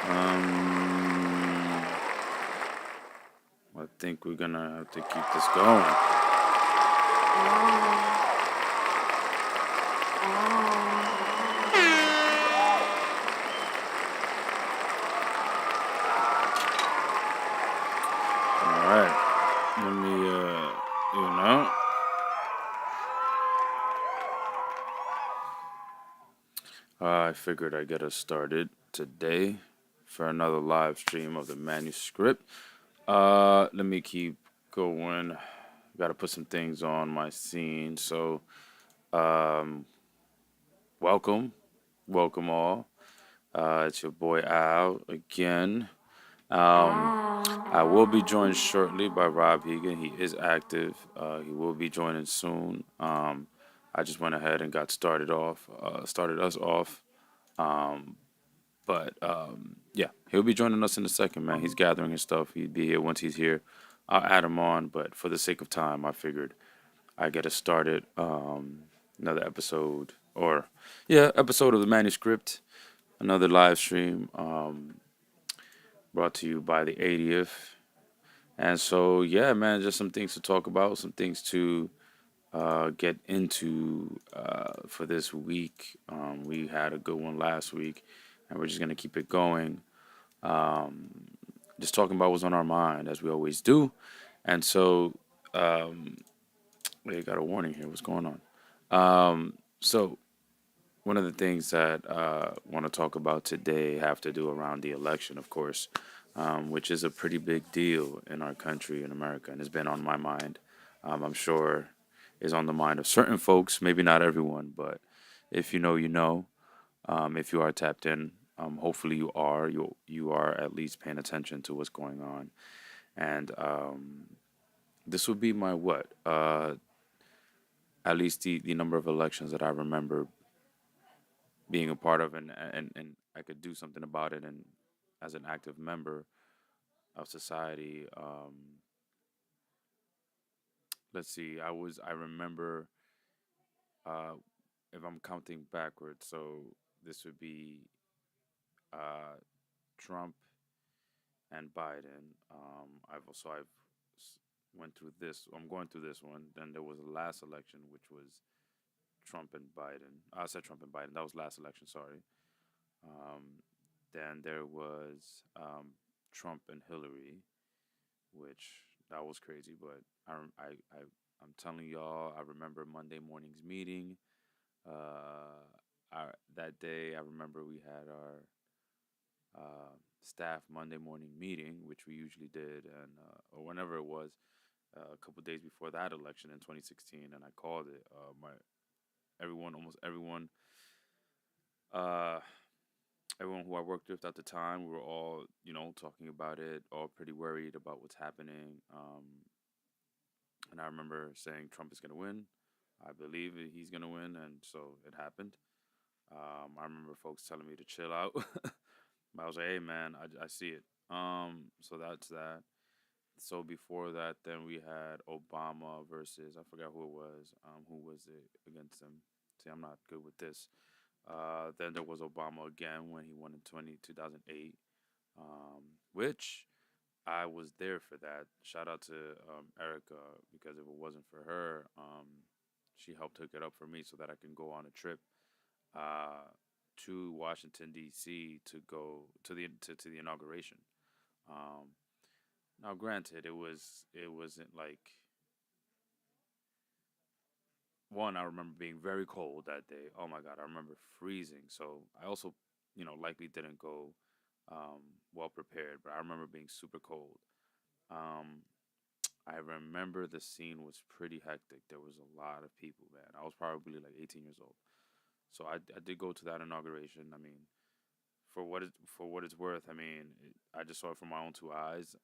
Um, I think we're gonna have to keep this going. All right. Let me, you know, I figured I'd get us started today for another live stream of the Manuscript. Let me keep going. Got to put some things on my scene. So, um, welcome, welcome all. It's your boy Al again. I will be joined shortly by Rob Hegan. He is active. He will be joining soon. I just went ahead and got started us off. Um, but yeah, he'll be joining us in a second, man. He's gathering his stuff. He'd be here once he's here. I'll add him on, but for the sake of time, I figured I get us started. Another episode, or yeah, episode of the Manuscript. Another live stream. Brought to you by the 80th. And so, yeah, man, just some things to talk about, some things to get into for this week. We had a good one last week, and we're just going to keep it going. Um, just talking about what's on our mind, as we always do. And so, we got a warning here. What's going on? So, one of the things that I want to talk about today have to do around the election, of course, which is a pretty big deal in our country in America, and it's been on my mind. I'm sure is on the mind of certain folks, maybe not everyone, but if you know, you know. If you are tapped in, hopefully you are. You are at least paying attention to what's going on, and this would be my what? At least the number of elections that I remember being a part of, and I could do something about it, and as an active member of society. Let's see. I remember uh, if I'm counting backwards, so this would be uh, Trump and Biden. I've went through this. I'm going through this one. Then there was the last election, which was Trump and Biden. I said Trump and Biden. That was last election. Sorry. Um, then there was Trump and Hillary, which that was crazy. But I'm telling y'all, I remember Monday morning's meeting. Uh, that day, I remember we had our staff Monday morning meeting, which we usually did, and or whenever it was, a couple days before that election in 2016, and I called it. Almost uh, everyone who I worked with at the time, we were all, talking about it, all pretty worried about what's happening. And I remember saying Trump is going to win. I believe he's going to win, and so it happened. I remember folks telling me to chill out. I was like, hey, man, I see it. So that's that. So before that, then we had Obama versus, I forgot who it was. Who was it against him? See, I'm not good with this. Then there was Obama again when he won in 2008, which I was there for that. Shout out to Erica, because if it wasn't for her, she helped hook it up for me so that I can go on a trip uh, to Washington D.C. to go to the inauguration. Um, Now, granted, it wasn't like one. I remember being very cold that day. Oh my God, I remember freezing. So I also, likely didn't go well prepared. But I remember being super cold. Um, I remember the scene was pretty hectic. There was a lot of people, man. I was probably like 18 years old. So I did go to that inauguration. I mean, for what it's worth, I mean, I just saw it from my own two eyes.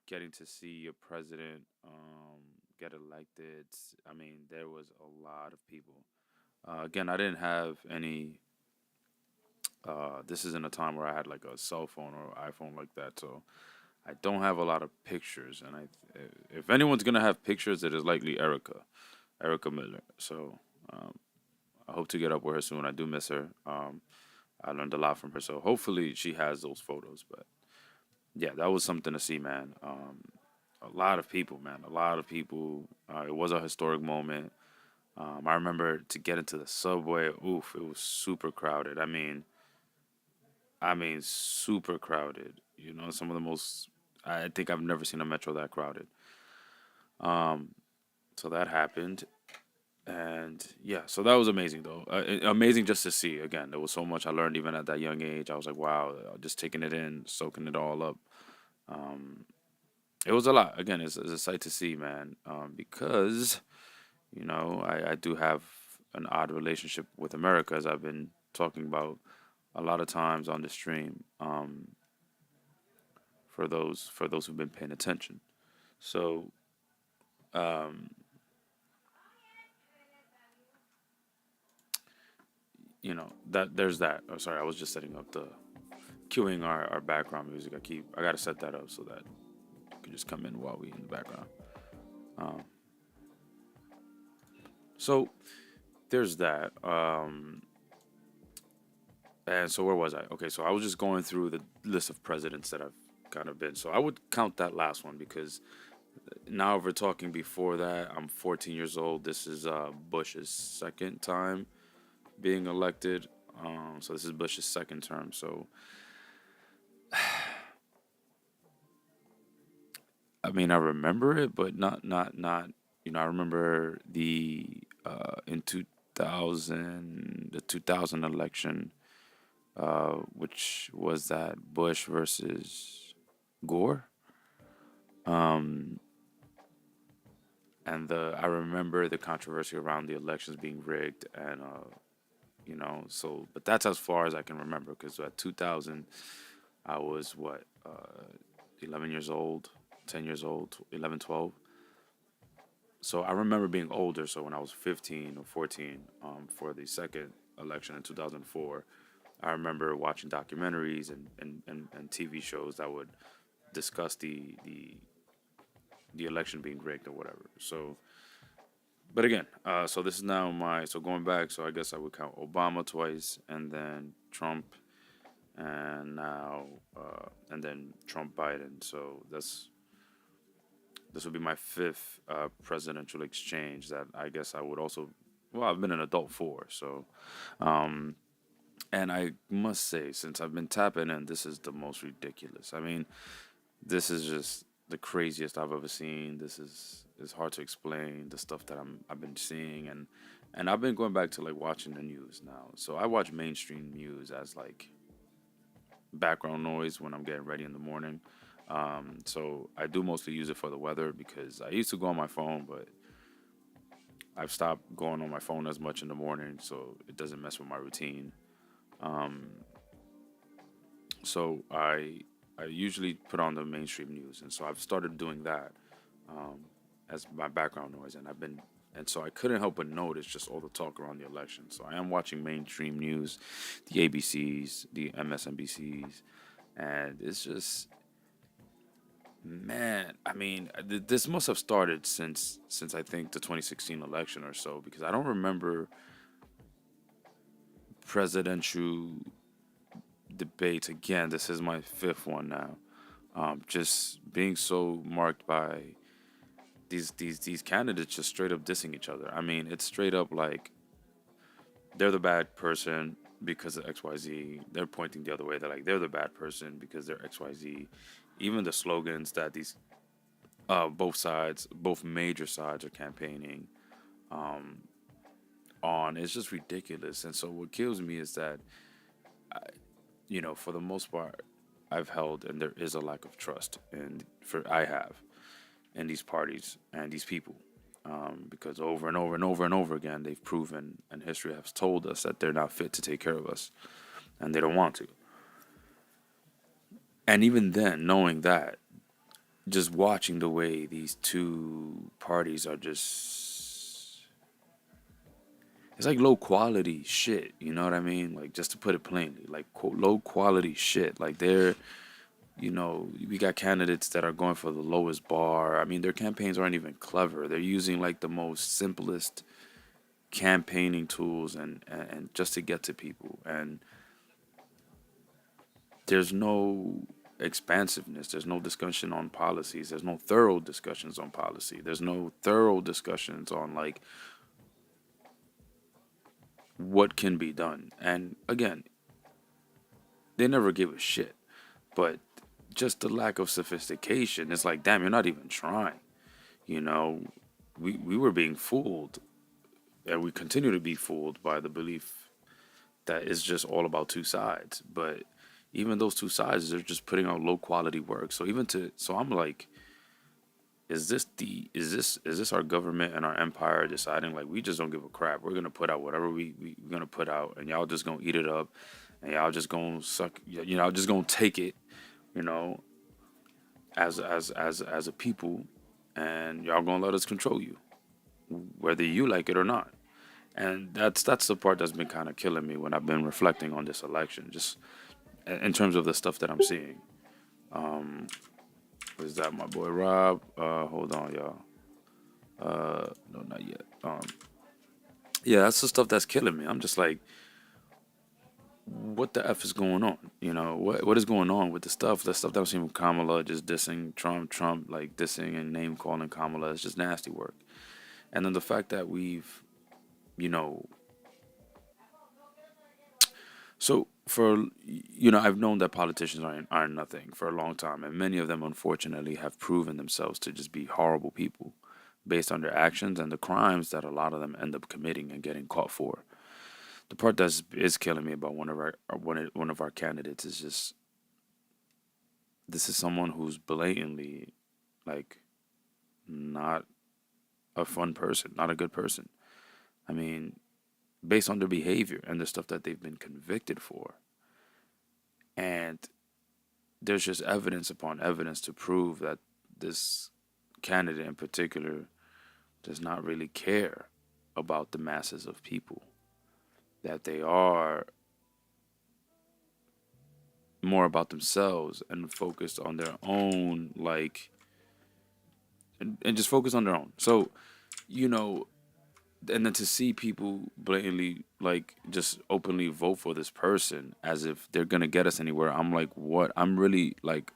Getting to see a president get elected. I mean, there was a lot of people. Again, I didn't have any. This isn't a time where I had like a cell phone or iPhone like that, so I don't have a lot of pictures. And if anyone's gonna have pictures, it is likely Erica Miller. So um, I hope to get up with her soon. I do miss her. I learned a lot from her. So hopefully she has those photos. But yeah, that was something to see, man. A lot of people, man. A lot of people. It was a historic moment. I remember to get into the subway. Oof, it was super crowded. I mean, super crowded. You know, some of the most. I think I've never seen a metro that crowded. Um, so that happened, and yeah, so that was amazing though. Amazing just to see. Again, there was so much I learned even at that young age. I was like, wow, just taking it in, soaking it all up. Um, it was a lot. Again, it's a sight to see, man. Because I do have an odd relationship with America, as I've been talking about a lot of times on the stream. For those who've been paying attention. So um, that there's that. Oh, sorry, I was just setting up the queuing our background music. I gotta set that up so that it can just come in while we in the background. Um, so there's that. And so where was I? Okay, so I was just going through the list of presidents that I've kind of been. So I would count that last one because now if we're talking before that, I'm 14 years old. This is Bush's second time being elected. So this is Bush's second term. So I mean, I remember it, but not. I remember the in 2000 the 2000 election, which was that Bush versus Gore. Um, and I remember the controversy around the elections being rigged, and so but that's as far as I can remember because at 2000 I was what 11 years old, 10 years old, 11, 12. So I remember being older. So when I was 15 or 14, for the second election in 2004, I remember watching documentaries and TV shows that would discuss the election being rigged or whatever. So, but again, so this is now so going back. So I guess I would count Obama twice, and then Trump, and now and then Trump Biden. So this would be my fifth presidential exchange that I guess I would also. Well, I've been an adult for, so um, and I must say, since I've been tapping in, this is the most ridiculous. I mean, this is just the craziest I've ever seen. This is hard to explain the stuff that I've been seeing, and I've been going back to like watching the news now. So I watch mainstream news as like background noise when I'm getting ready in the morning. So I do mostly use it for the weather because I used to go on my phone, but I've stopped going on my phone as much in the morning, so it doesn't mess with my routine. Um, so I usually put on the mainstream news, and so I've started doing that um, as my background noise, and so I couldn't help but notice just all the talk around the election. So I am watching mainstream news, the ABCs, the MSNBCs, and it's just man. I mean, this must have started since I think the 2016 election or so because I don't remember presidential debates. Again, this is my fifth one now. Just being so marked by these candidates just straight up dissing each other. I mean, it's straight up like they're the bad person because of XYZ. They're pointing the other way. They're like they're the bad person because they're XYZ. Even the slogans that these both major sides are campaigning um, on, it's just ridiculous. And so what kills me is that for the most part, I've held, and there is a lack of trust, and I have in these parties and these people, because over and over and over and over again, they've proven, and history has told us that they're not fit to take care of us, and they don't want to. And even then, knowing that, just watching the way these two parties are it's like low quality shit, you know what I mean? Like, just to put it plainly, like low quality shit. Like, we got candidates that are going for the lowest bar. I mean, their campaigns aren't even clever. They're using like the most simplest campaigning tools and just to get to people. And there's no expansiveness. There's no discussion on policies. There's no thorough discussions on policy. There's no thorough discussions on like what can be done. And again, they never give a shit. But just the lack of sophistication, it's like, damn, you're not even trying. You know, we were being fooled, and we continue to be fooled by the belief that it's just all about two sides. But even those two sides, they're just putting out low quality work. So so I'm like, is this our government and our empire deciding like we just don't give a crap? We're gonna put out whatever we're gonna put out, and y'all just gonna eat it up, and y'all just gonna suck, just gonna take it, you know, as a people, and y'all gonna let us control you, whether you like it or not. And that's the part that's been kind of killing me when I've been reflecting on this election, just in terms of the stuff that I'm seeing. Um, is that my boy Rob? Hold on, y'all. No, not yet. Yeah, that's the stuff that's killing me. I'm just like, what the f is going on? What is going on with the stuff? The stuff that I'm seeing from Kamala just dissing Trump like dissing and name calling Kamala is just nasty work. And then the fact that we've, you know, so for I've known that politicians are nothing for a long time, and many of them unfortunately have proven themselves to just be horrible people based on their actions and the crimes that a lot of them end up committing and getting caught for. The part that is killing me about one of our candidates is just this is someone who's blatantly like not a fun person, not a good person. I mean, based on their behavior and the stuff that they've been convicted for. And there's just evidence upon evidence to prove that this candidate in particular does not really care about the masses of people, that they are more about themselves and focused on their own, like, and just focus on their own. So, you know, and then to see people blatantly like just openly vote for this person as if they're gonna get us anywhere, I'm like, what? I'm really like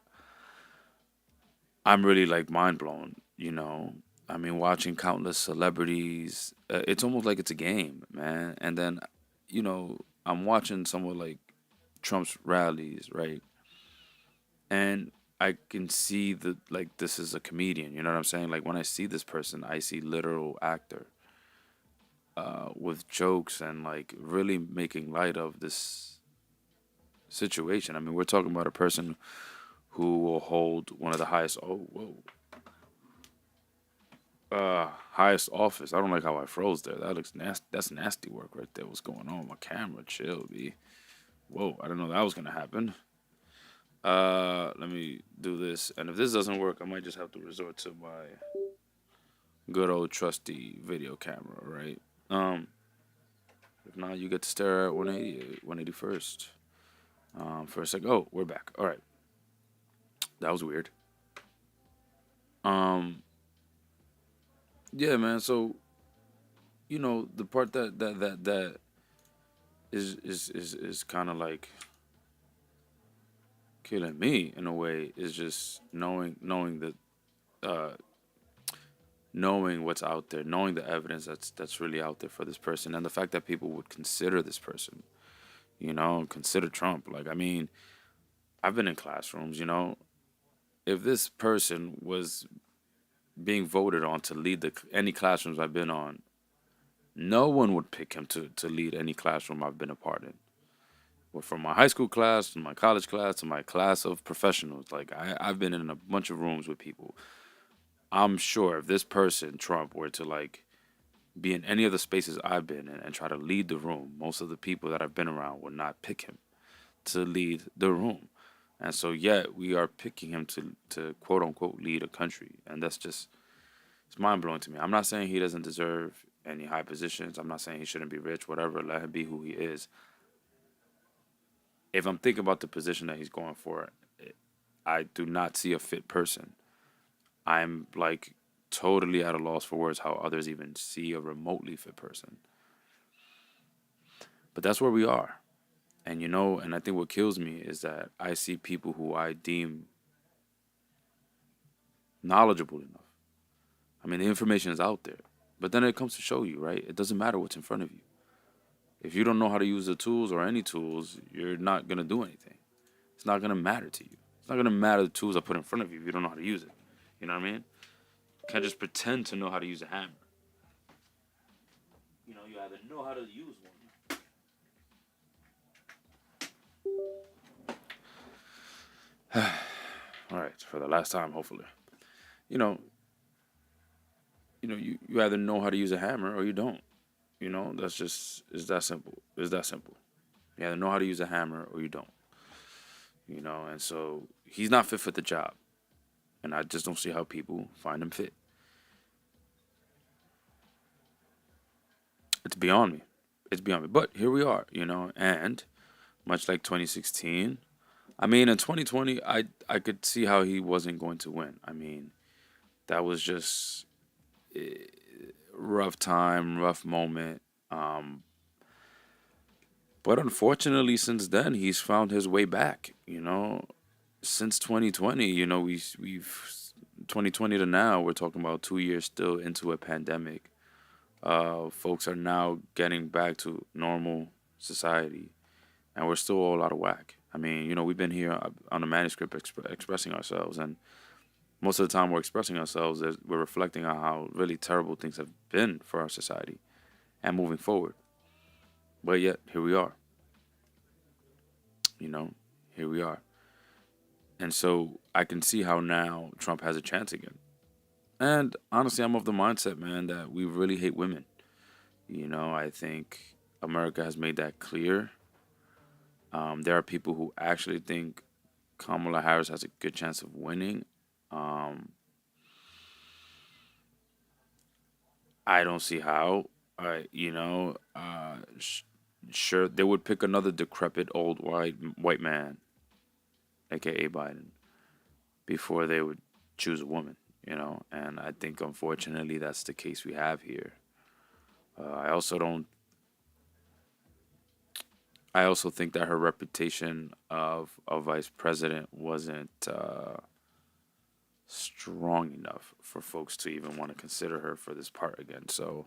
mind blown. I mean, watching countless celebrities, it's almost like it's a game, man. And then, you know, I'm watching someone like Trump's rallies, right? And I can see the like this is a comedian. You know what I'm saying? Like when I see this person, I see literal actor with jokes and like really making light of this situation. I mean, we're talking about a person who will hold one of the highest. Oh, whoa. Highest office. I don't like how I froze there. That looks nasty. That's nasty work right there. What's going on? My camera, chill, B. Whoa, I didn't know that was gonna happen. Let me do this, and if this doesn't work, I might just have to resort to my good old trusty video camera, right? If not, you get to stare at 180, 181st. For a second. Oh, we're back. All right, that was weird. Um, yeah, man. So the part that is kind of like killing me in a way is just knowing that uh knowing what's out there, knowing the evidence that's really out there for this person, and the fact that people would consider this person, consider Trump. Like, I mean, I've been in classrooms, if this person was being voted on to lead any classrooms I've been on, no one would pick him to lead any classroom I've been a part in. Well, from my high school class to my college class to my class of professionals, like I've been in a bunch of rooms with people. I'm sure if this person, Trump, were to like be in any of the spaces I've been in and try to lead the room, most of the people that I've been around would not pick him to lead the room. And so, yet we are picking him to quote unquote lead a country, and that's just it's mind blowing to me. I'm not saying he doesn't deserve any high positions. I'm not saying he shouldn't be rich. Whatever, let him be who he is. If I'm thinking about the position that he's going for, I do not see a fit person. I'm like totally at a loss for words how others even see a remotely fit person. But that's where we are. And you know, and I think what kills me is that I see people who I deem knowledgeable enough. I mean, the information is out there, but then it comes to show you, right? It doesn't matter what's in front of you. If you don't know how to use the tools or any tools, you're not gonna do anything. It's not gonna matter to you. It's not gonna matter the tools I put in front of you if you don't know how to use it. You know what I mean? You can't just pretend to know how to use a hammer. You know, you either know how to use one. All right, for the last time, hopefully. You know, you either know how to use a hammer or you don't. You know, that's just it's that simple. It's that simple. You either know how to use a hammer or you don't. You know, and so he's not fit for the job, and I just don't see how people find him fit. It's beyond me. It's beyond me. But here we are. You know, and much like 2016. I mean, in 2020, I could see how he wasn't going to win. I mean, that was just rough time, rough moment. Um, but unfortunately, since then, he's found his way back. You know, since 2020, you know, we've 2020 to now, we're talking about 2 years still into a pandemic. Folks are now getting back to normal society, and we're still all out of whack. I mean, you know, we've been here on the manuscript expressing ourselves, and most of the time we're expressing ourselves as we're reflecting on how really terrible things have been for our society and moving forward. But yet, here we are. You know, here we are. And so I can see how now Trump has a chance again. And honestly, I'm of the mindset, man, that we really hate women. You know, I think America has made that clear. There are people who actually think Kamala Harris has a good chance of winning. Um, I don't see how. Sure, they would pick another decrepit old white man, aka Biden, before they would choose a woman. You know, and I think unfortunately that's the case we have here. I also don't. I also think that her reputation of a vice president wasn't strong enough for folks to even want to consider her for this part again. So,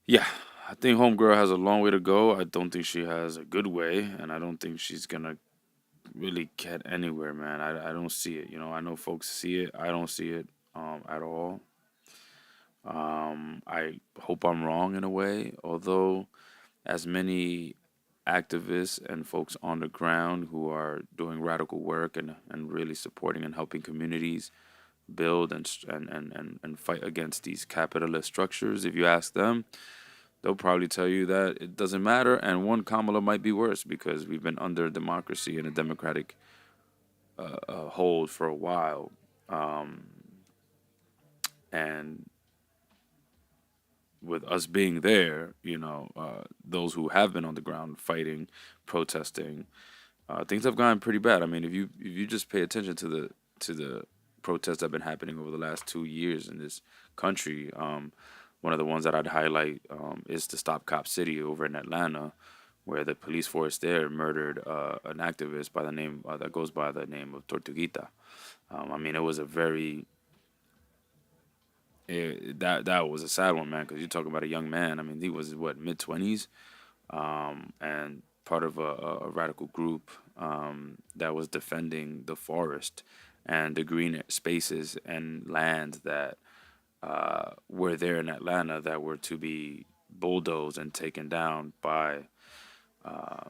yeah, I think Homegirl has a long way to go. I don't think she has a good way, and I don't think she's gonna really get anywhere, man. I don't see it. You know, I know folks see it. I don't see it at all. I hope I'm wrong in a way, although as many activists and folks on the ground who are doing radical work and really supporting and helping communities build and fight against these capitalist structures. If you ask them, they'll probably tell you that it doesn't matter, and one Kamala might be worse because we've been under democracy and a democratic hold for a while, um, and with us being there, those who have been on the ground fighting, protesting, things have gotten pretty bad. I mean, if you just pay attention to the protests that have been happening over the last 2 years in this country, one of the ones that I'd highlight is the Stop Cop City over in Atlanta, where the police force there murdered an activist by the name that goes by the name of Tortuguita. I mean, it was a very that was a sad one, man, because you're talking about a young man. I mean, he was what, mid 20s, and part of a radical group that was defending the forest and the green spaces and land that were there in Atlanta that were to be bulldozed and taken down by uh,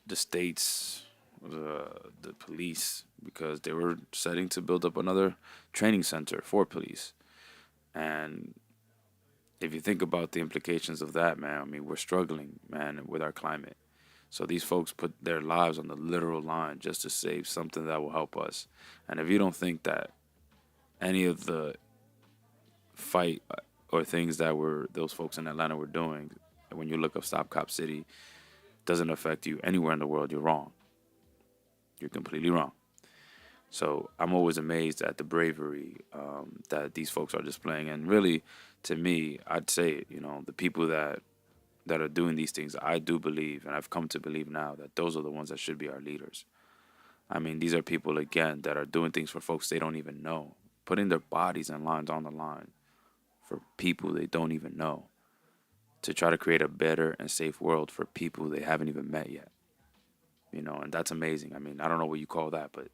the states, the police, because they were setting to build up another training center for police. And if you think about the implications of that, man, I mean, we're struggling, man, with our climate. So these folks put their lives on the literal line just to save something that will help us. And if you don't think that any of the fight or things that were those folks in Atlanta were doing, when you look up Stop Cop City, doesn't affect you anywhere in the world, you're wrong. You're completely wrong. So I'm always amazed at the bravery that these folks are displaying. And really, to me, I'd say, the people that that are doing these things, I do believe, and I've come to believe now, that those are the ones that should be our leaders. I mean, these are people, again, that are doing things for folks they don't even know, putting their bodies and lines on the line for people they don't even know, to try to create a better and safe world for people they haven't even met yet. And that's amazing. I mean, I don't know what you call that, but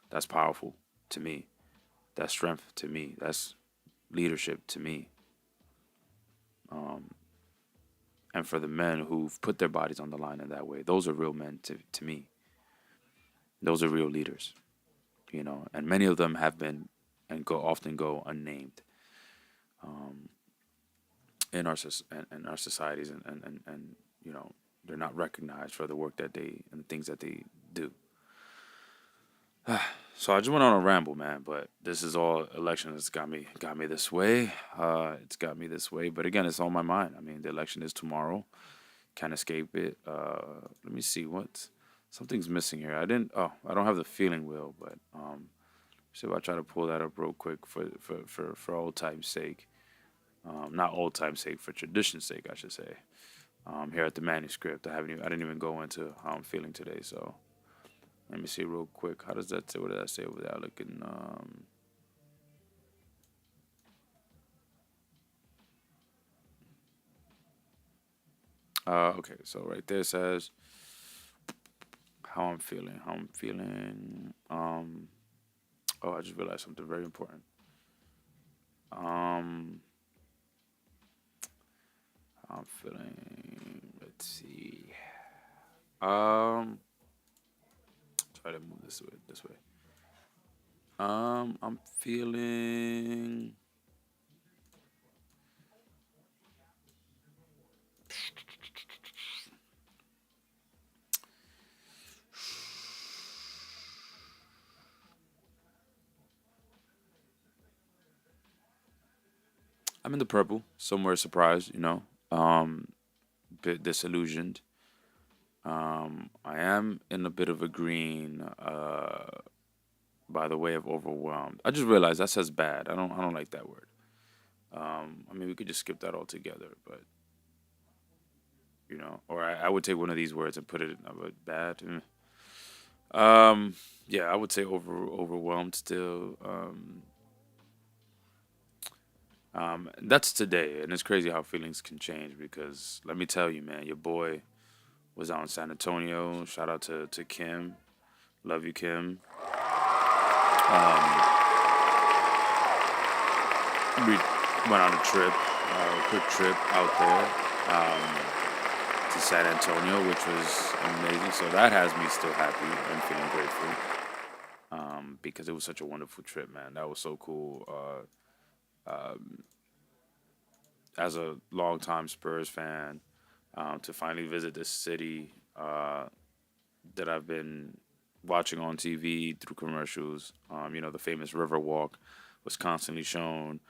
that's powerful to me. That's strength to me. That's leadership to me. Um, and for the men who've put their bodies on the line in that way, those are real men to me. Those are real leaders, and many of them have been and often go unnamed, um, in our societies, and they're not recognized for the work that they and the things that they do. So I just went on a ramble, man. But this is all election that's got me this way. It's got me this way. But again, it's on my mind. I mean, the election is tomorrow. Can't escape it. Let me see what something's missing here. I didn't. Oh, I don't have the feeling wheel. But see if I try to pull that up real quick for old time's sake. Not old time's sake, for tradition's sake, I should say. Here at the Manuscript, I didn't even go into how I'm feeling today. So let me see real quick. How does that say? What did I say over there? Looking. Okay, so right there says how I'm feeling. How I'm feeling. Oh, I just realized something very important. Um, how I'm feeling. Let's see. Um, try to move this way. This way. I'm feeling. I'm in the purple, somewhere surprised, bit disillusioned. I am in a bit of a green, by the way of overwhelmed. I just realized that says bad. I don't like that word. I mean, we could just skip that altogether, but or I would take one of these words and put it in bad. Yeah, I would say overwhelmed still. That's today, and it's crazy how feelings can change because let me tell you, man, your boy was out in San Antonio. Shout out to Kim. Love you, Kim. Um, we went on a trip, quick trip out there to San Antonio, which was amazing. So that has me still happy and feeling grateful because it was such a wonderful trip, man. That was so cool. As a longtime Spurs fan, to finally visit this city that I've been watching on TV through commercials. The famous River Walk was constantly shown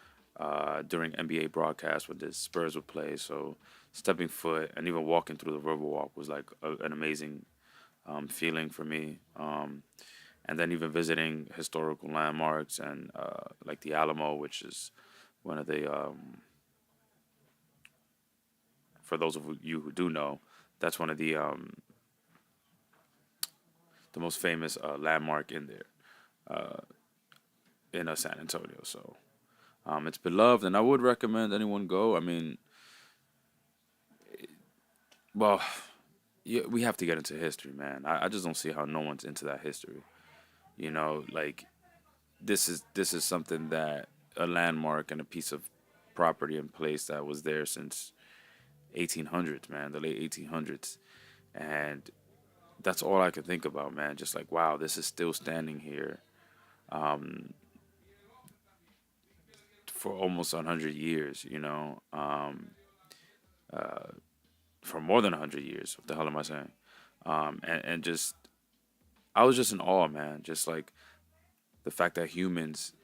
during NBA broadcasts when the Spurs would play. So stepping foot and even walking through the River Walk was like an amazing feeling for me. And then even visiting historical landmarks and like the Alamo, which is one of the for those of you who do know, that's one of the most famous landmark in there in San Antonio. So it's beloved, and I would recommend anyone go. I mean, well, yeah, we have to get into history, man. I just don't see how no one's into that history. Like this is something that a landmark and a piece of property and place that was there since 1800s, man, the late 1800s, and that's all I can think about, man. Just like, wow, this is still standing here um, for almost 100 years, uh, for more than 100 years. What the hell am I saying? And just, I was just in awe, man. Just like the fact that humans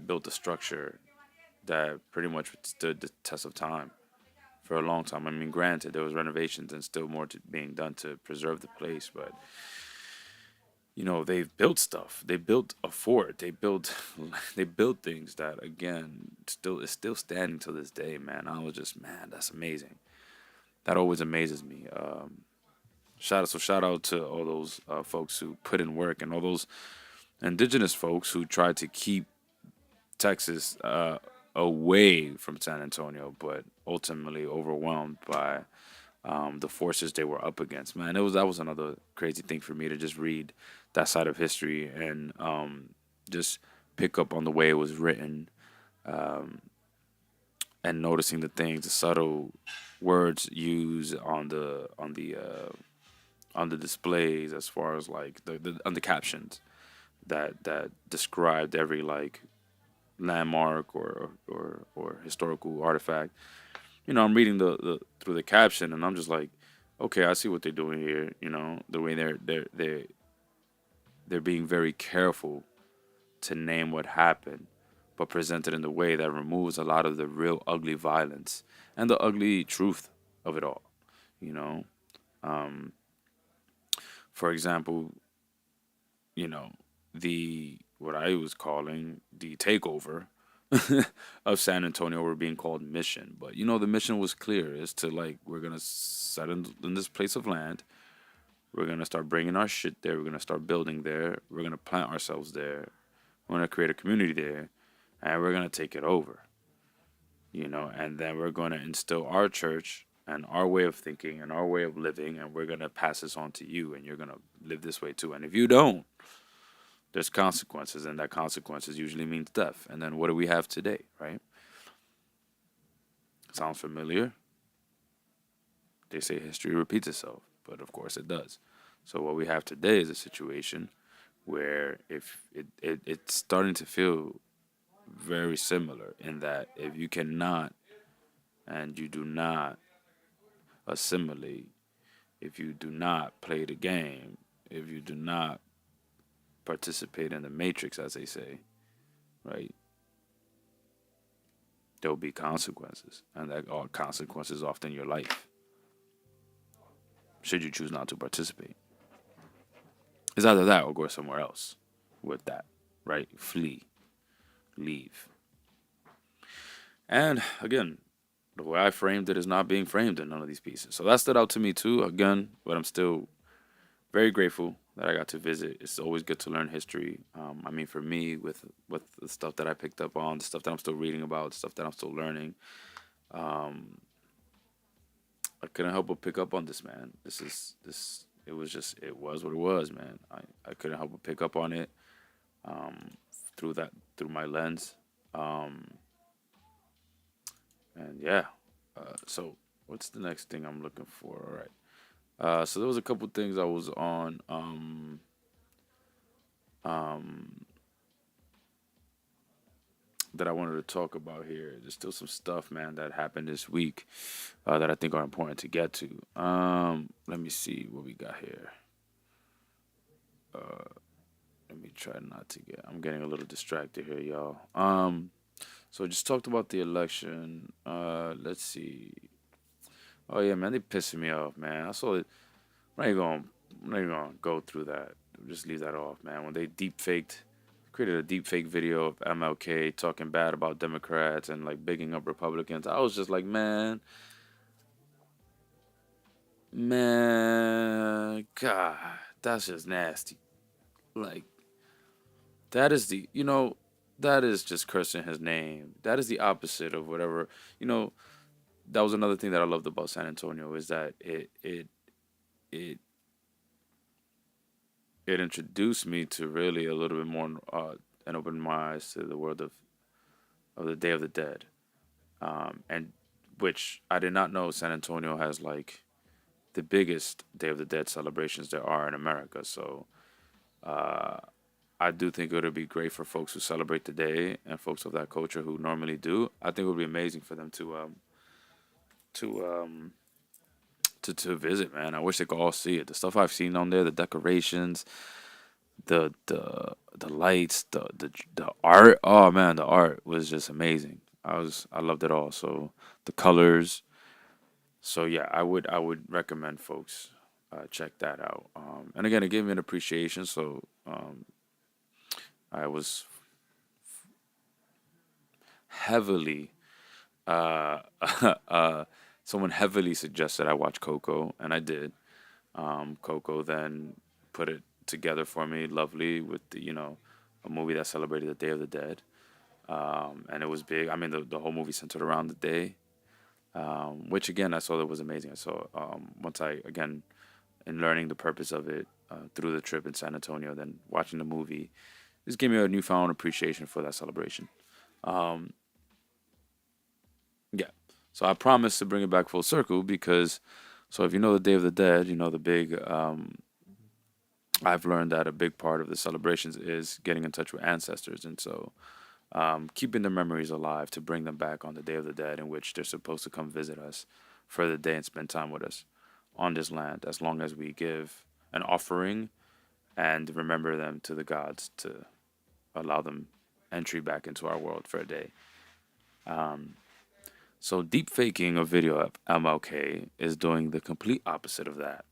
built a structure that pretty much stood the test of time for a long time. I mean, granted, there was renovations and still more being done to preserve the place, but they've built stuff. They built a fort. They built they built things that again still is still standing to this day, man. I was just, man, that's amazing. that always amazes me. Shout out to all those folks who put in work and all those indigenous folks who tried to keep Texas away from San Antonio, but ultimately overwhelmed by the forces they were up against. Man, it was that was another crazy thing for me to just read that side of history and just pick up on the way it was written and noticing the things, the subtle words used on the displays, as far as like the on the captions that described every like landmark or historical artifact. I'm reading the through the caption and I'm just like, okay, I see what they're doing here. The way they're being very careful to name what happened, but present it in a way that removes a lot of the real ugly violence and the ugly truth of it all. You know, um, for example, you know, the what I was calling the takeover of San Antonio were being called mission. But the mission was clear: is to like we're gonna set in this place of land. We're gonna start bringing our shit there. We're gonna start building there. We're gonna plant ourselves there. We're gonna create a community there, and we're gonna take it over. And then we're gonna instill our church and our way of thinking and our way of living, and we're gonna pass this on to you, and you're gonna live this way too. And if you don't, there's consequences, and that consequences usually means death. And then what do we have today, right? Sounds familiar? They say history repeats itself, but of course it does. So what we have today is a situation where if it's starting to feel very similar in that if you cannot and you do not assimilate, if you do not play the game, if you do not participate in the matrix, as they say, right, there'll be consequences, and that are consequences often your life. Should you choose not to participate, it's either that or go somewhere else with that, right? Flee, leave. And again, the way I framed it is not being framed in none of these pieces. So that stood out to me too, again, but I'm still very grateful that I got to visit. It's always good to learn history. I mean, for me, with the stuff that I picked up on, the stuff that I'm still reading about, the stuff that I'm still learning, um, I couldn't help but pick up on this, man. This. It was what it was, man. I couldn't help but pick up on it um, through my lens, um, and yeah. So what's the next thing I'm looking for? All right. So there was a couple things I was on. Um, that I wanted to talk about here. There's still some stuff, man, that happened this week that I think are important to get to. Let me see what we got here. Uh, Let me try not to get. I'm getting a little distracted here, y'all. So just talked about the election. Let's see. Oh yeah, man, they pissing me off, man. I saw it. I'm not even gonna, I'm not even gonna go through that. Just leave that off, man. When they deep faked, created a deep fake video of MLK talking bad about Democrats and like bigging up Republicans, I was just like, man, God, that's just nasty. Like that is that is just cursing his name. That is the opposite of whatever. You know, that was another thing that I loved about San Antonio is that it it introduced me to really a little bit more and opened my eyes to the world of the Day of the Dead. And which I did not know San Antonio has like the biggest Day of the Dead celebrations there are in America. So uh, I do think it would be great for folks who celebrate the day and folks of that culture who normally do. I think it would be amazing for them to to visit, man. I wish they could all see it. The stuff I've seen on there, the decorations, the lights, the art. Oh man, the art was just amazing. I loved it all. So the colors. So yeah, I would recommend folks check that out. And again, it gave me an appreciation. So I was heavily uh, uh, someone heavily suggested I watch Coco, and I did. Coco then put it together for me, lovely, with a movie that celebrated the Day of the Dead, and it was big. I mean, the whole movie centered around the day, which again I saw that was amazing. I saw once I again in learning the purpose of it through the trip in San Antonio, then watching the movie, just gave me a newfound appreciation for that celebration. Um, yeah, so I promise to bring it back full circle because, so if you know the Day of the Dead, you know the big. I've learned that a big part of the celebrations is getting in touch with ancestors, and so keeping their memories alive to bring them back on the Day of the Dead, in which they're supposed to come visit us for the day and spend time with us on this land, as long as we give an offering and remember them to the gods to allow them entry back into our world for a day. Um, so deep faking a video of MLK is doing the complete opposite of that.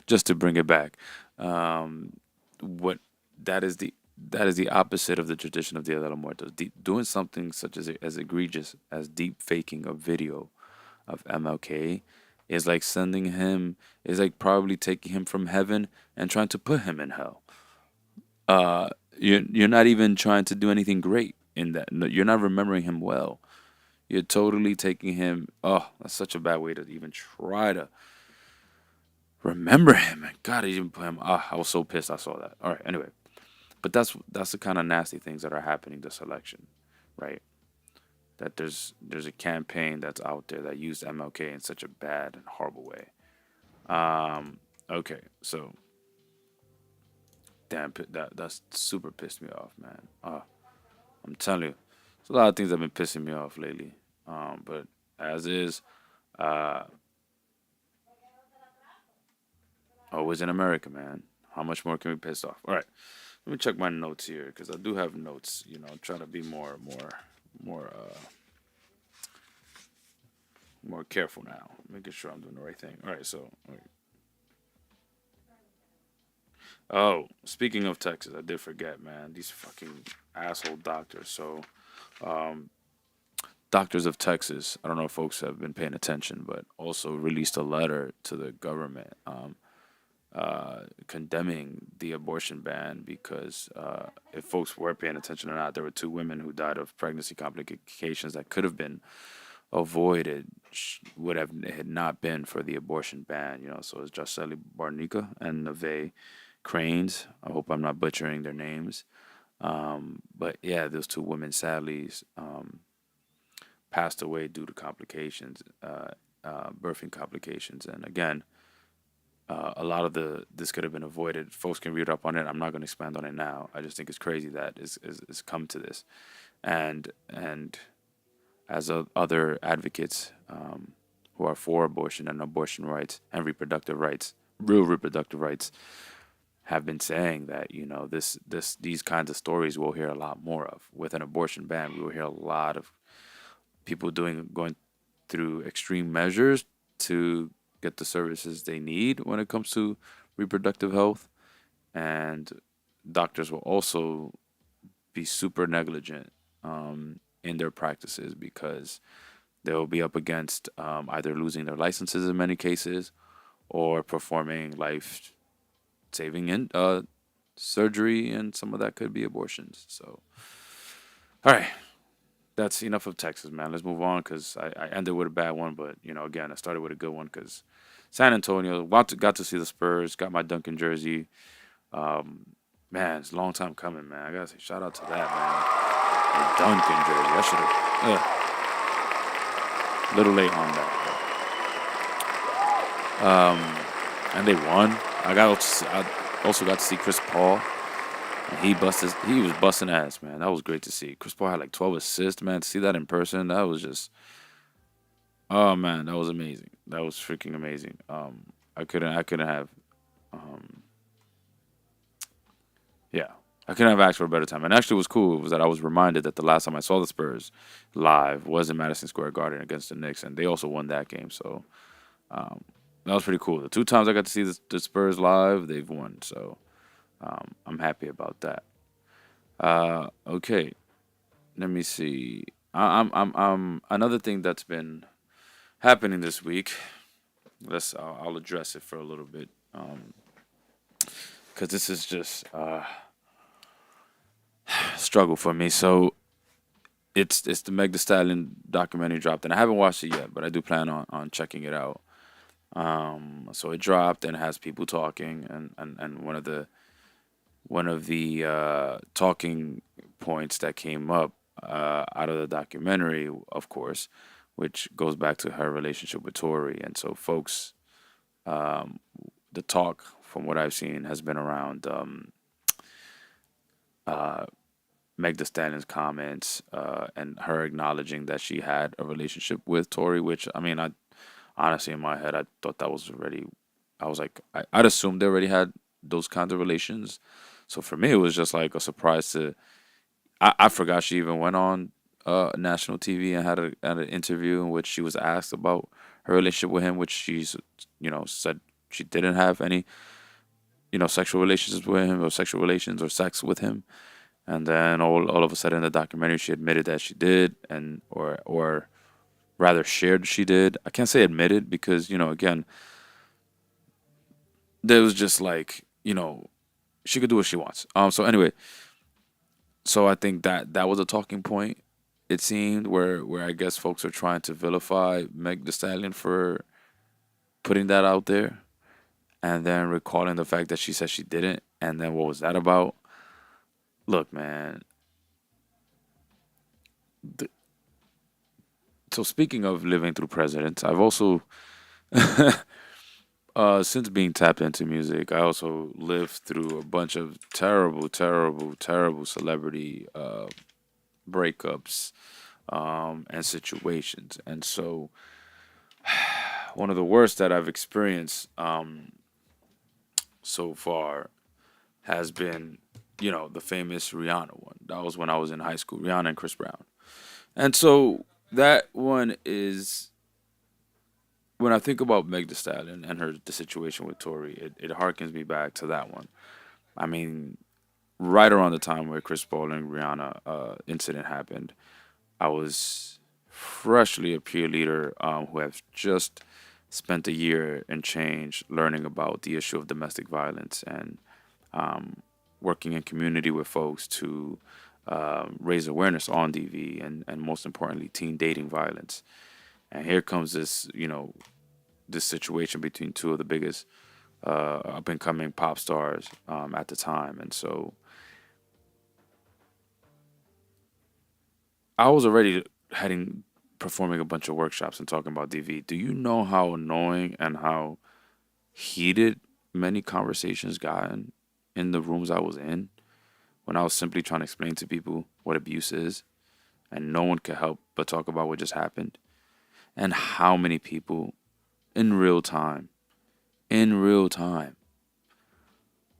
Just to bring it back, um, what that is the opposite of the tradition of Dia de los Muertos. Doing something such as egregious as deep faking a video of MLK is like sending him is like probably taking him from heaven and trying to put him in hell. You're not even trying to do anything great in that. No, you're not remembering him well. You're totally taking him. Oh, that's such a bad way to even try to remember him. And God, I even put him. Ah, I was so pissed. I saw that. All right. Anyway, but that's the kind of nasty things that are happening this election, right? That there's a campaign that's out there that used MLK in such a bad and horrible way. Okay, so damn, that's super pissed me off, man. I'm telling you, there's a lot of things that have been pissing me off lately. But as is, uh, always in America, man. How much more can we piss off? All right, let me check my notes here because I do have notes. Try to be more careful now, making sure I'm doing the right thing. All right, so oh, speaking of Texas, I did forget, man. These fucking asshole doctors. So, um, doctors of Texas. I don't know if folks have been paying attention, but also released a letter to the government, condemning the abortion ban because if folks were paying attention or not, there were two women who died of pregnancy complications that could have been avoided would have it had not been for the abortion ban. So it's Jocely Barnica and Neve Cranes. I hope I'm not butchering their names. But yeah, those two women sadly passed away due to complications, birthing complications. And again, a lot of this could have been avoided. Folks can read up on it. I'm not going to expand on it now. I just think it's crazy that it's come to this, and as other advocates who are for abortion and abortion rights and reproductive rights, real reproductive rights, have been saying that these kinds of stories we'll hear a lot more of. With an abortion ban, we will hear a lot of people going through extreme measures to get the services they need when it comes to reproductive health, and doctors will also be super negligent in their practices because they'll be up against either losing their licenses in many cases or performing life saving in surgery, and some of that could be abortions. So, all right, that's enough of Texas, man. Let's move on because I ended with a bad one, but again, I started with a good one because San Antonio got to see the Spurs, got my Duncan jersey. Um, Man, it's a long time coming, man. I gotta say shout out to that, man. The Duncan jersey. I should have. Little late on that. And they won. I also got to see Chris Paul. And he was busting ass, man. That was great to see. Chris Paul had like 12 assists, man. To see that in person, that was just, oh man, that was amazing. That was freaking amazing. I couldn't have, um, yeah, I couldn't have asked for a better time. And actually, what was cool was that I was reminded that the last time I saw the Spurs live was in Madison Square Garden against the Knicks, and they also won that game. So um, that was pretty cool. The two times I got to see the Spurs live, they've won. So I'm happy about that. Okay, let me see. Another thing that's been happening this week. I'll address it for a little bit, because this is just struggle for me. So it's the Meg Thee Stallion documentary dropped, and I haven't watched it yet, but I do plan on checking it out. So it dropped and it has people talking, and one of the talking points that came up out of the documentary, of course, which goes back to her relationship with Tori. And so, folks, um, the talk from what I've seen has been around uh, Meg Thee Stallion's comments and her acknowledging that she had a relationship with Tori, which I mean, I honestly in my head I thought that was already. I was like, I'd assumed they already had those kinds of relations. So for me, it was just like a surprise to. I forgot she even went on national TV and had an interview in which she was asked about her relationship with him, which she's said she didn't have any sexual relations with him or sexual relations or sex with him. And then all of a sudden in the documentary she admitted that she did, and or rather shared she did. I can't say admitted because again there was just like she could do what she wants. So anyway, so I think that was a talking point. It seemed where I guess folks are trying to vilify Meg Thee Stallion for putting that out there, and then recalling the fact that she said she didn't, and then what was that about? Look, man. th- so speaking of living through presidents, I've also since being tapped into music, I also lived through a bunch of terrible, terrible, terrible celebrity breakups and situations. And so, one of the worst that I've experienced so far has been, the famous Rihanna one. That was when I was in high school, Rihanna and Chris Brown. And so, that one is when I think about Meg Thee Stallion and the situation with Tori, it harkens me back to that one. I mean, right around the time where Chris Paul and Rihanna incident happened, I was freshly a peer leader who have just spent a year and change learning about the issue of domestic violence and um, working in community with folks to raise awareness on DV and most importantly, teen dating violence. And here comes this situation between two of the biggest up and coming pop stars at the time. And so I was already heading, performing a bunch of workshops and talking about DV. Do you know how annoying and how heated many conversations got in the rooms I was in when I was simply trying to explain to people what abuse is and no one could help but talk about what just happened? And how many people in real time,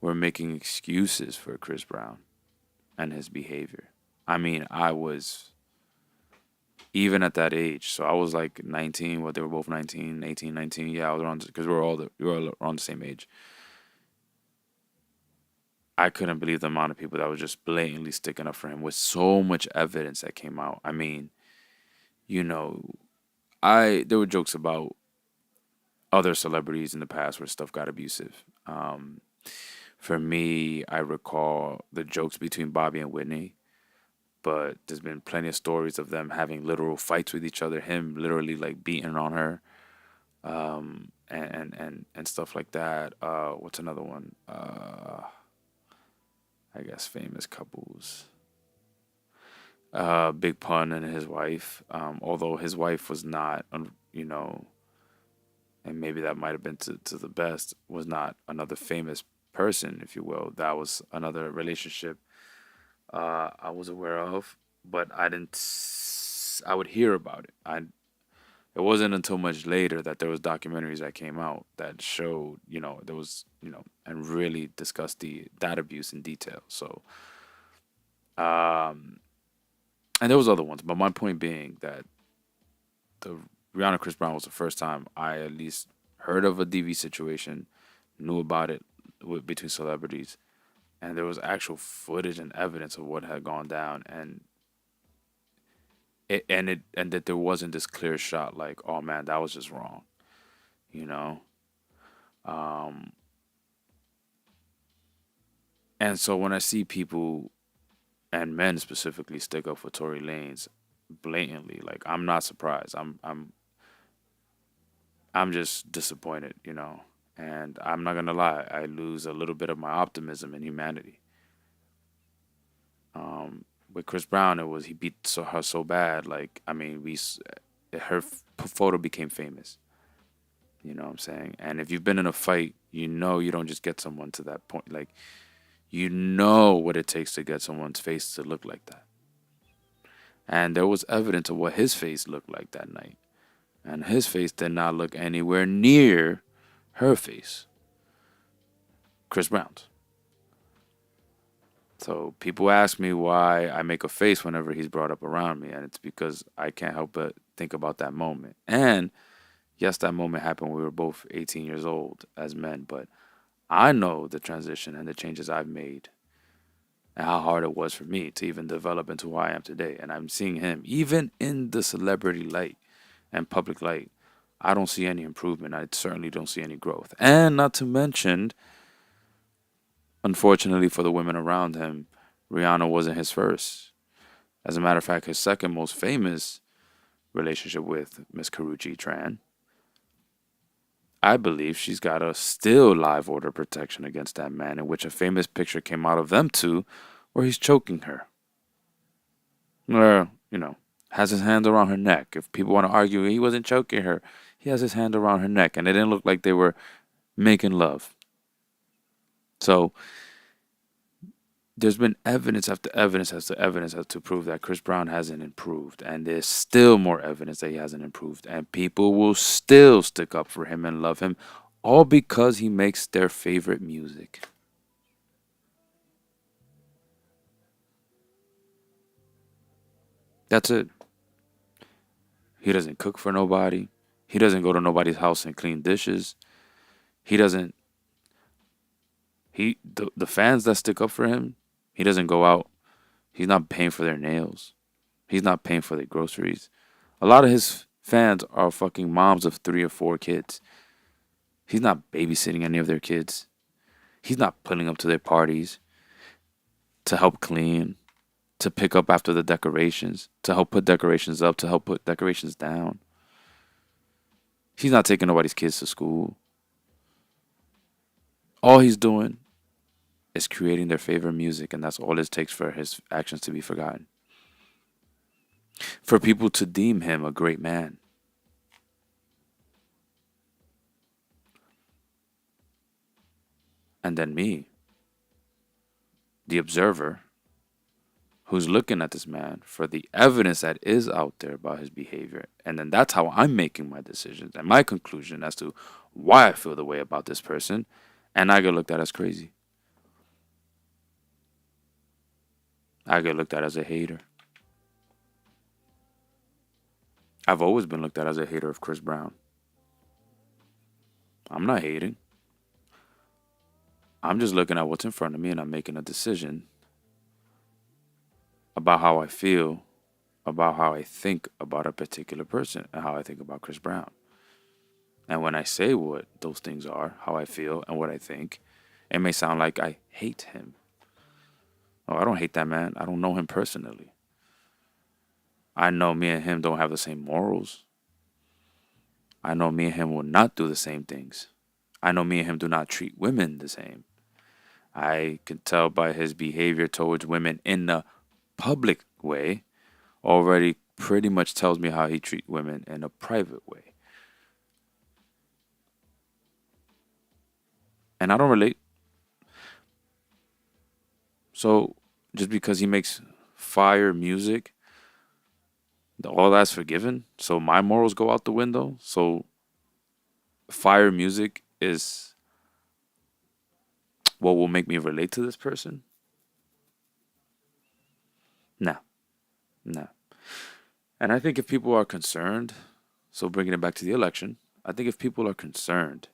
were making excuses for Chris Brown and his behavior. I mean, I was even at that age. So I was like 19, they were both 19, 18, 19. Yeah, I was around because we were all around the same age. I couldn't believe the amount of people that was just blatantly sticking up for him with so much evidence that came out. I mean, you know, I there were jokes about other celebrities in the past where stuff got abusive. For me, I recall the jokes between Bobby and Whitney, but there's been plenty of stories of them having literal fights with each other, him literally like beating on her, and stuff like that. What's another one? I guess famous couples. Big Pun and his wife. Although his wife was not, and maybe that might have been to the best, was not another famous person, if you will. That was another relationship I was aware of, but I didn't. I would hear about it. It wasn't until much later that there was documentaries that came out that showed, there was, and really discussed the that abuse in detail. So, um, and there was other ones, but my point being that the Rihanna Chris Brown was the first time I at least heard of a DV situation, knew about it between celebrities, and there was actual footage and evidence of what had gone down, and and that there wasn't this clear shot like, oh man, that was just wrong, you know. Um, and so when I see people and men specifically stick up for Tory Lanez blatantly, like I'm not surprised. I'm just disappointed, you know. And I'm not gonna lie, I lose a little bit of my optimism in humanity. Um, with Chris Brown, it was he beat her so bad. Like I mean, her photo became famous. You know what I'm saying? And if you've been in a fight, you know you don't just get someone to that point. Like you know what it takes to get someone's face to look like that. And there was evidence of what his face looked like that night. And his face did not look anywhere near her face, Chris Brown's. So people ask me why I make a face whenever he's brought up around me, and it's because I can't help but think about that moment. And yes, that moment happened. We were both 18 years old as men, but I know the transition and the changes I've made and how hard it was for me to even develop into who I am today. And I'm seeing him, even in the celebrity light and public light, I don't see any improvement. I certainly don't see any growth. And not to mention, unfortunately for the women around him, Rihanna wasn't his first. As a matter of fact, his second most famous relationship with Miss Karuchi Tran, I believe she's got a still live order protection against that man, in which a famous picture came out of them two where he's choking her. Or, you know, has his hand around her neck. If people want to argue he wasn't choking her, he has his hand around her neck, and it didn't look like they were making love. So there's been evidence after evidence after evidence as to prove that Chris Brown hasn't improved, and there's still more evidence that he hasn't improved, and people will still stick up for him and love him, all because he makes their favorite music. That's it. He doesn't cook for nobody. He doesn't go to nobody's house and clean dishes. He doesn't. The fans that stick up for him, he doesn't go out. He's not paying for their nails. He's not paying for their groceries. A lot of his fans are fucking moms of 3 or 4 kids. He's not babysitting any of their kids. He's not pulling up to their parties to help clean, to pick up after the decorations, to help put decorations up, to help put decorations down. He's not taking nobody's kids to school. All he's doing is creating their favorite music, and that's all it takes for his actions to be forgotten. For people to deem him a great man. And then me, the observer, who's looking at this man for the evidence that is out there about his behavior. And then that's how I'm making my decisions and my conclusion as to why I feel the way about this person. And I get looked at as crazy. I get looked at as a hater. I've always been looked at as a hater of Chris Brown. I'm not hating. I'm just looking at what's in front of me and I'm making a decision about how I feel, about how I think about a particular person, and how I think about Chris Brown. And when I say what those things are, how I feel and what I think, it may sound like I hate him. Oh, I don't hate that man. I don't know him personally. I know me and him don't have the same morals. I know me and him will not do the same things. I know me and him do not treat women the same. I can tell by his behavior towards women in the public way already pretty much tells me how he treats women in a private way. And I don't relate. So just because he makes fire music, all that's forgiven. So my morals go out the window. So fire music is what will make me relate to this person? No, no. And I think if people are concerned, so bringing it back to the election, I think if people are concerned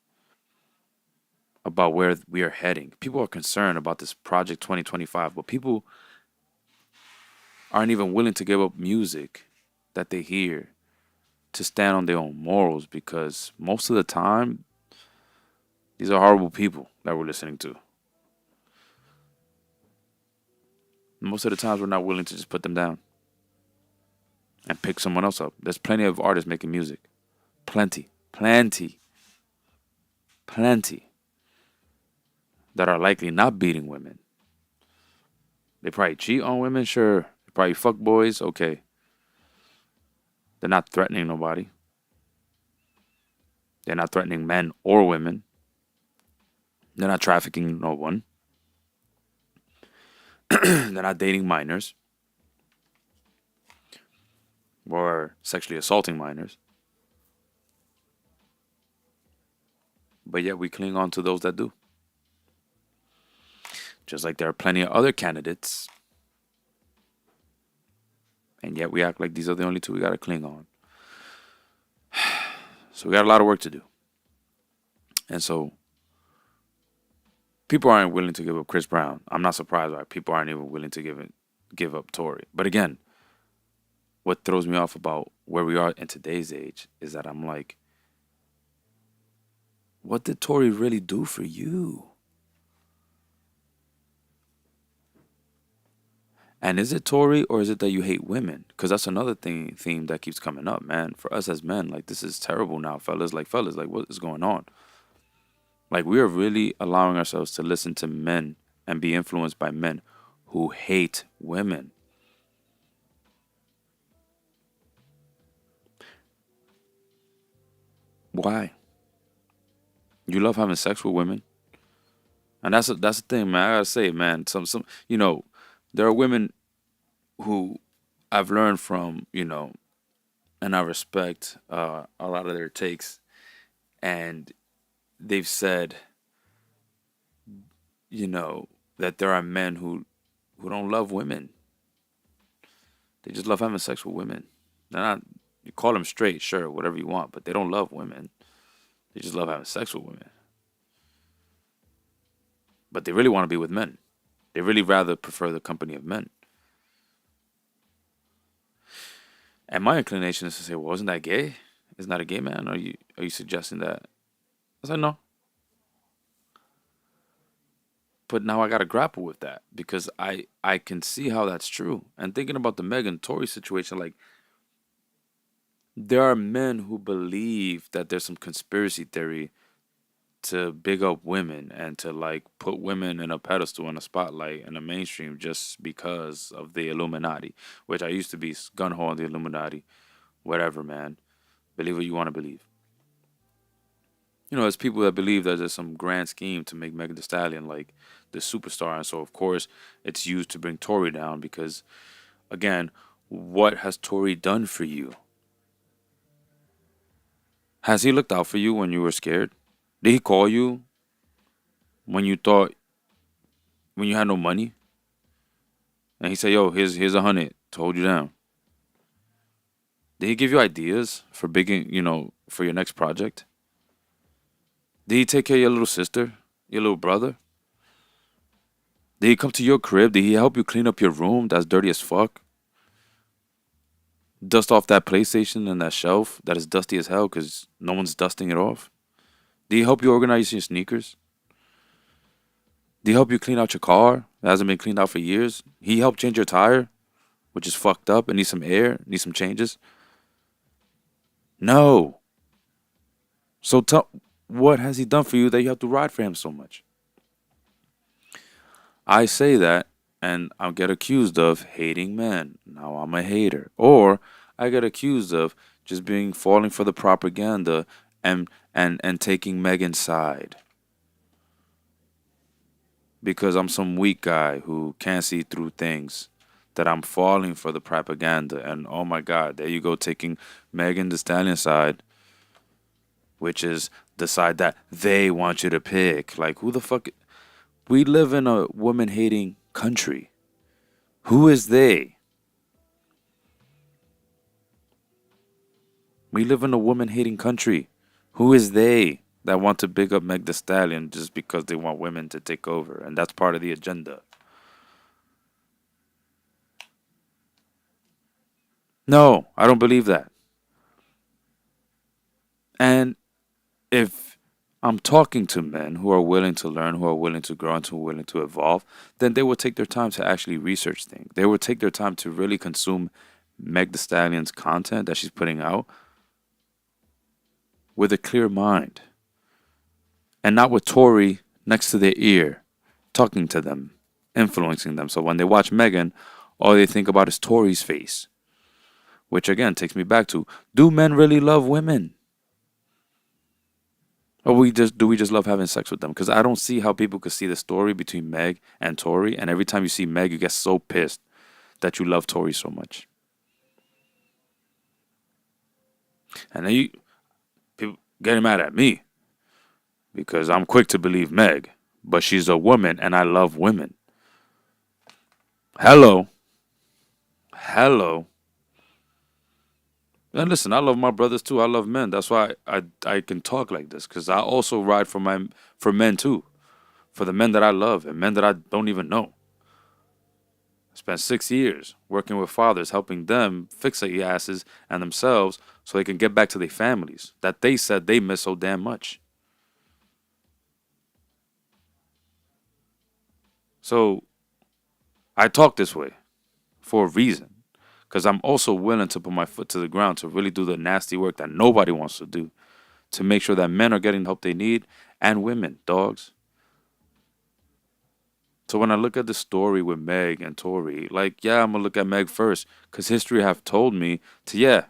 about where we are heading, people are concerned about this Project 2025, but people aren't even willing to give up music that they hear to stand on their own morals, because most of the time, these are horrible people that we're listening to. Most of the times, we're not willing to just put them down and pick someone else up. There's plenty of artists making music. Plenty. Plenty. Plenty. That are likely not beating women. They probably cheat on women, sure. They probably fuck boys, okay. They're not threatening nobody. They're not threatening men or women. They're not trafficking no one. They're not dating minors or sexually assaulting minors. But yet we cling on to those that do. Just like there are plenty of other candidates. And yet we act like these are the only two we got to cling on. So we got a lot of work to do. And so people aren't willing to give up Chris Brown. I'm not surprised why people aren't even willing to give up Tory. But again, what throws me off about where we are in today's age is that I'm like, what did Tory really do for you? And is it Tory, or is it that you hate women? Because that's another theme that keeps coming up, man. For us as men, like, this is terrible now, fellas. Like, what is going on? Like, we are really allowing ourselves to listen to men and be influenced by men who hate women. Why? You love having sex with women, and that's the thing, man. I gotta say, man. Some there are women who I've learned from, and I respect a lot of their takes, and they've said, that there are men who don't love women. They just love having sex with women. They're not. You call them straight, sure, whatever you want, but they don't love women. They just love having sex with women. But they really want to be with men. They really rather prefer the company of men. And my inclination is to say, well, isn't that gay? Isn't that a gay man? Are you suggesting that? I was like, no. But now I got to grapple with that, because I can see how that's true. And thinking about the Megan Tory situation, like, there are men who believe that there's some conspiracy theory to big up women and to, like, put women in a pedestal, in a spotlight, in the mainstream, just because of the Illuminati, which I used to be gun ho on the Illuminati. Whatever, man. Believe what you want to believe. There's people that believe that there's some grand scheme to make Megan Thee Stallion like the superstar, and so of course it's used to bring Tory down, because, again, what has Tory done for you? Has he looked out for you when you were scared? Did he call you when you had no money? And he said, yo, here's $100 to hold you down. Did he give you ideas for for your next project? Did he take care of your little sister, your little brother? Did he come to your crib? Did he help you clean up your room that's dirty as fuck? Dust off that PlayStation and that shelf that is dusty as hell because no one's dusting it off? Did he help you organize your sneakers? Did he help you clean out your car that hasn't been cleaned out for years? He helped change your tire, which is fucked up and needs some air, needs some changes? No. So what has he done for you that you have to ride for him so much? I say that, and I get accused of hating men. Now I'm a hater. Or I get accused of just falling for the propaganda and taking Megan's side. Because I'm some weak guy who can't see through things, that I'm falling for the propaganda. And oh my God, there you go, taking Megan Thee Stallion side, which is the side that they want you to pick. Like, who the fuck? We live in a woman-hating country. Who is they? We live in a woman-hating country. Who is they that want to big up Meg Thee Stallion just because they want women to take over? And that's part of the agenda. No, I don't believe that. And if I'm talking to men who are willing to learn, who are willing to grow, and who are willing to evolve, then they will take their time to actually research things. They will take their time to really consume Meg Thee Stallion's content that she's putting out with a clear mind and not with Tory next to their ear, talking to them, influencing them. So when they watch Megan, all they think about is Tory's face, which again takes me back to, do men really love women? Or we just love having sex with them? Because I don't see how people could see the story between Meg and Tory, and every time you see Meg, you get so pissed that you love Tory so much. And then you people getting mad at me because I'm quick to believe Meg, but she's a woman and I love women. Hello, hello. And listen, I love my brothers too. I love men. That's why I can talk like this because I also ride for men too, for the men that I love and men that I don't even know. I spent 6 years working with fathers, helping them fix their asses and themselves so they can get back to their families that they said they miss so damn much. So I talk this way for a reason. Because I'm also willing to put my foot to the ground to really do the nasty work that nobody wants to do. To make sure that men are getting the help they need and women, dogs. So when I look at the story with Meg and Tori, like, yeah, I'm going to look at Meg first. Because history have told me to, yeah,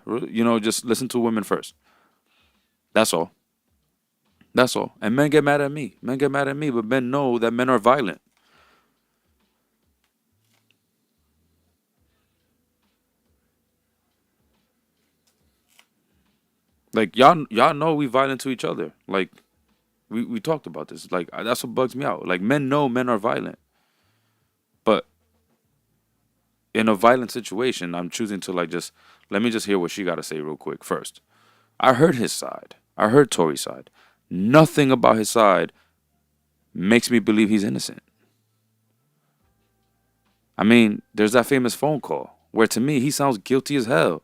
just listen to women first. That's all. That's all. And men get mad at me. Men get mad at me, but men know that men are violent. Like, y'all know we violent to each other. Like, we talked about this. Like, that's what bugs me out. Like, men know men are violent. But in a violent situation, I'm choosing to like just let me just hear what she got to say real quick first. I heard his side. I heard Tory's side. Nothing about his side makes me believe he's innocent. I mean, there's that famous phone call where to me he sounds guilty as hell.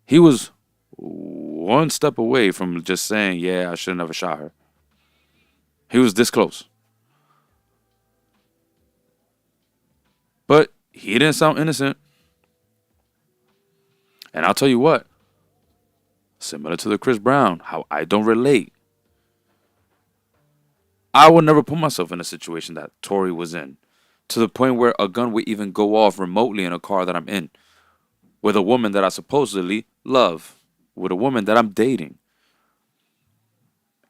He was one step away from just saying, "Yeah, I should have never shot her." He was this close. But he didn't sound innocent. And I'll tell you what, similar to the Chris Brown, how I don't relate. I would never put myself in a situation that Tory was in, to the point where a gun would even go off remotely in a car that I'm in, with a woman that I supposedly love, with a woman that I'm dating.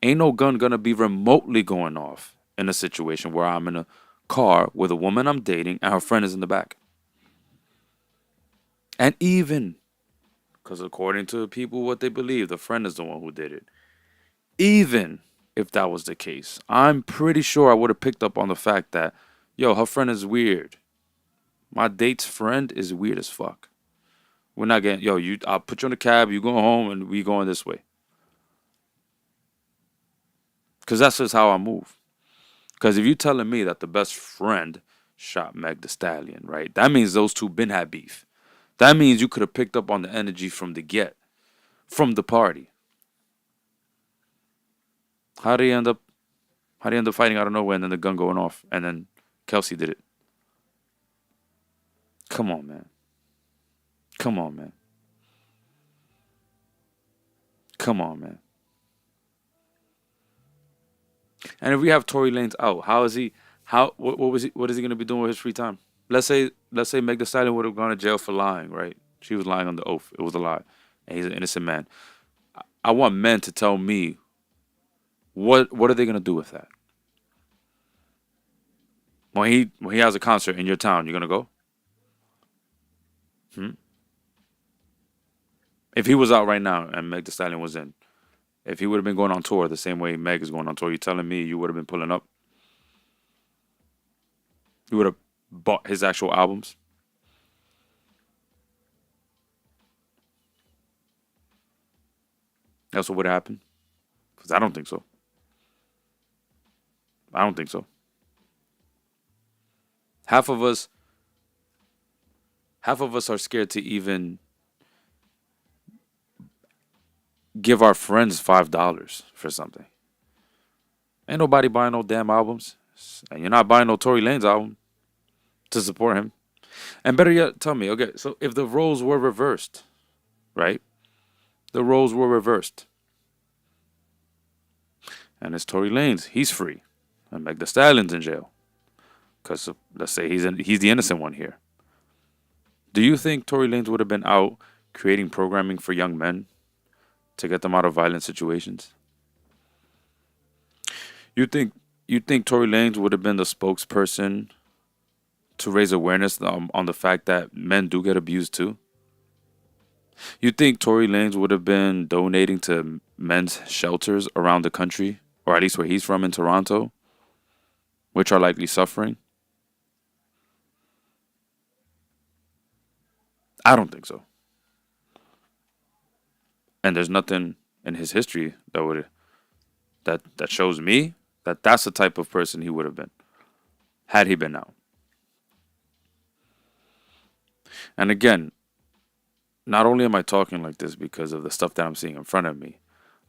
Ain't no gun gonna be remotely going off in a situation where I'm in a car with a woman I'm dating and her friend is in the back. And even, because according to people what they believe, the friend is the one who did it. Even if that was the case, I'm pretty sure I would have picked up on the fact that, yo, her friend is weird. My date's friend is weird as fuck. We're not getting, yo, I'll put you in the cab, you go home, and we going this way. Because that's just how I move. Because if you're telling me that the best friend shot Meg Thee Stallion, right, that means those two been had beef. That means you could have picked up on the energy from the get, from the party. How do you end up? How do you end up fighting out of nowhere and then the gun going off and then Kelsey did it? Come on, man. Come on, man. Come on, man. And if we have Tory Lanez out, how is he? How what was he? What is he gonna be doing with his free time? Let's say Meg Thee Stallion would have gone to jail for lying, right? She was lying on the oath. It was a lie, and he's an innocent man. I want men to tell me what are they gonna do with that when he has a concert in your town. You're gonna go? Hmm? If he was out right now and Meg Thee Stallion was in, if he would have been going on tour the same way Meg is going on tour, you telling me you would have been pulling up? You would have bought his actual albums? That's what would have happened? Because I don't think so. I don't think so. Half of us, Half of us are scared to even give our friends $5 for something. Ain't nobody buying no damn albums. And you're not buying no Tory Lanez album to support him. And better yet, tell me, okay, so if the roles were reversed, right? The roles were reversed. And it's Tory Lanez. He's free. And Meg Thee Stallion's in jail. Because let's say he's the innocent one here. Do you think Tory Lanez would have been out creating programming for young men to get them out of violent situations? You think you think Tory Lanez would have been the spokesperson to raise awareness on the fact that men do get abused too? You think Tory Lanez would have been donating to men's shelters around the country, or at least where he's from in Toronto, which are likely suffering? I don't think so. And there's nothing in his history that shows me that that's the type of person he would have been had he been out. And again, not only am I talking like this because of the stuff that I'm seeing in front of me,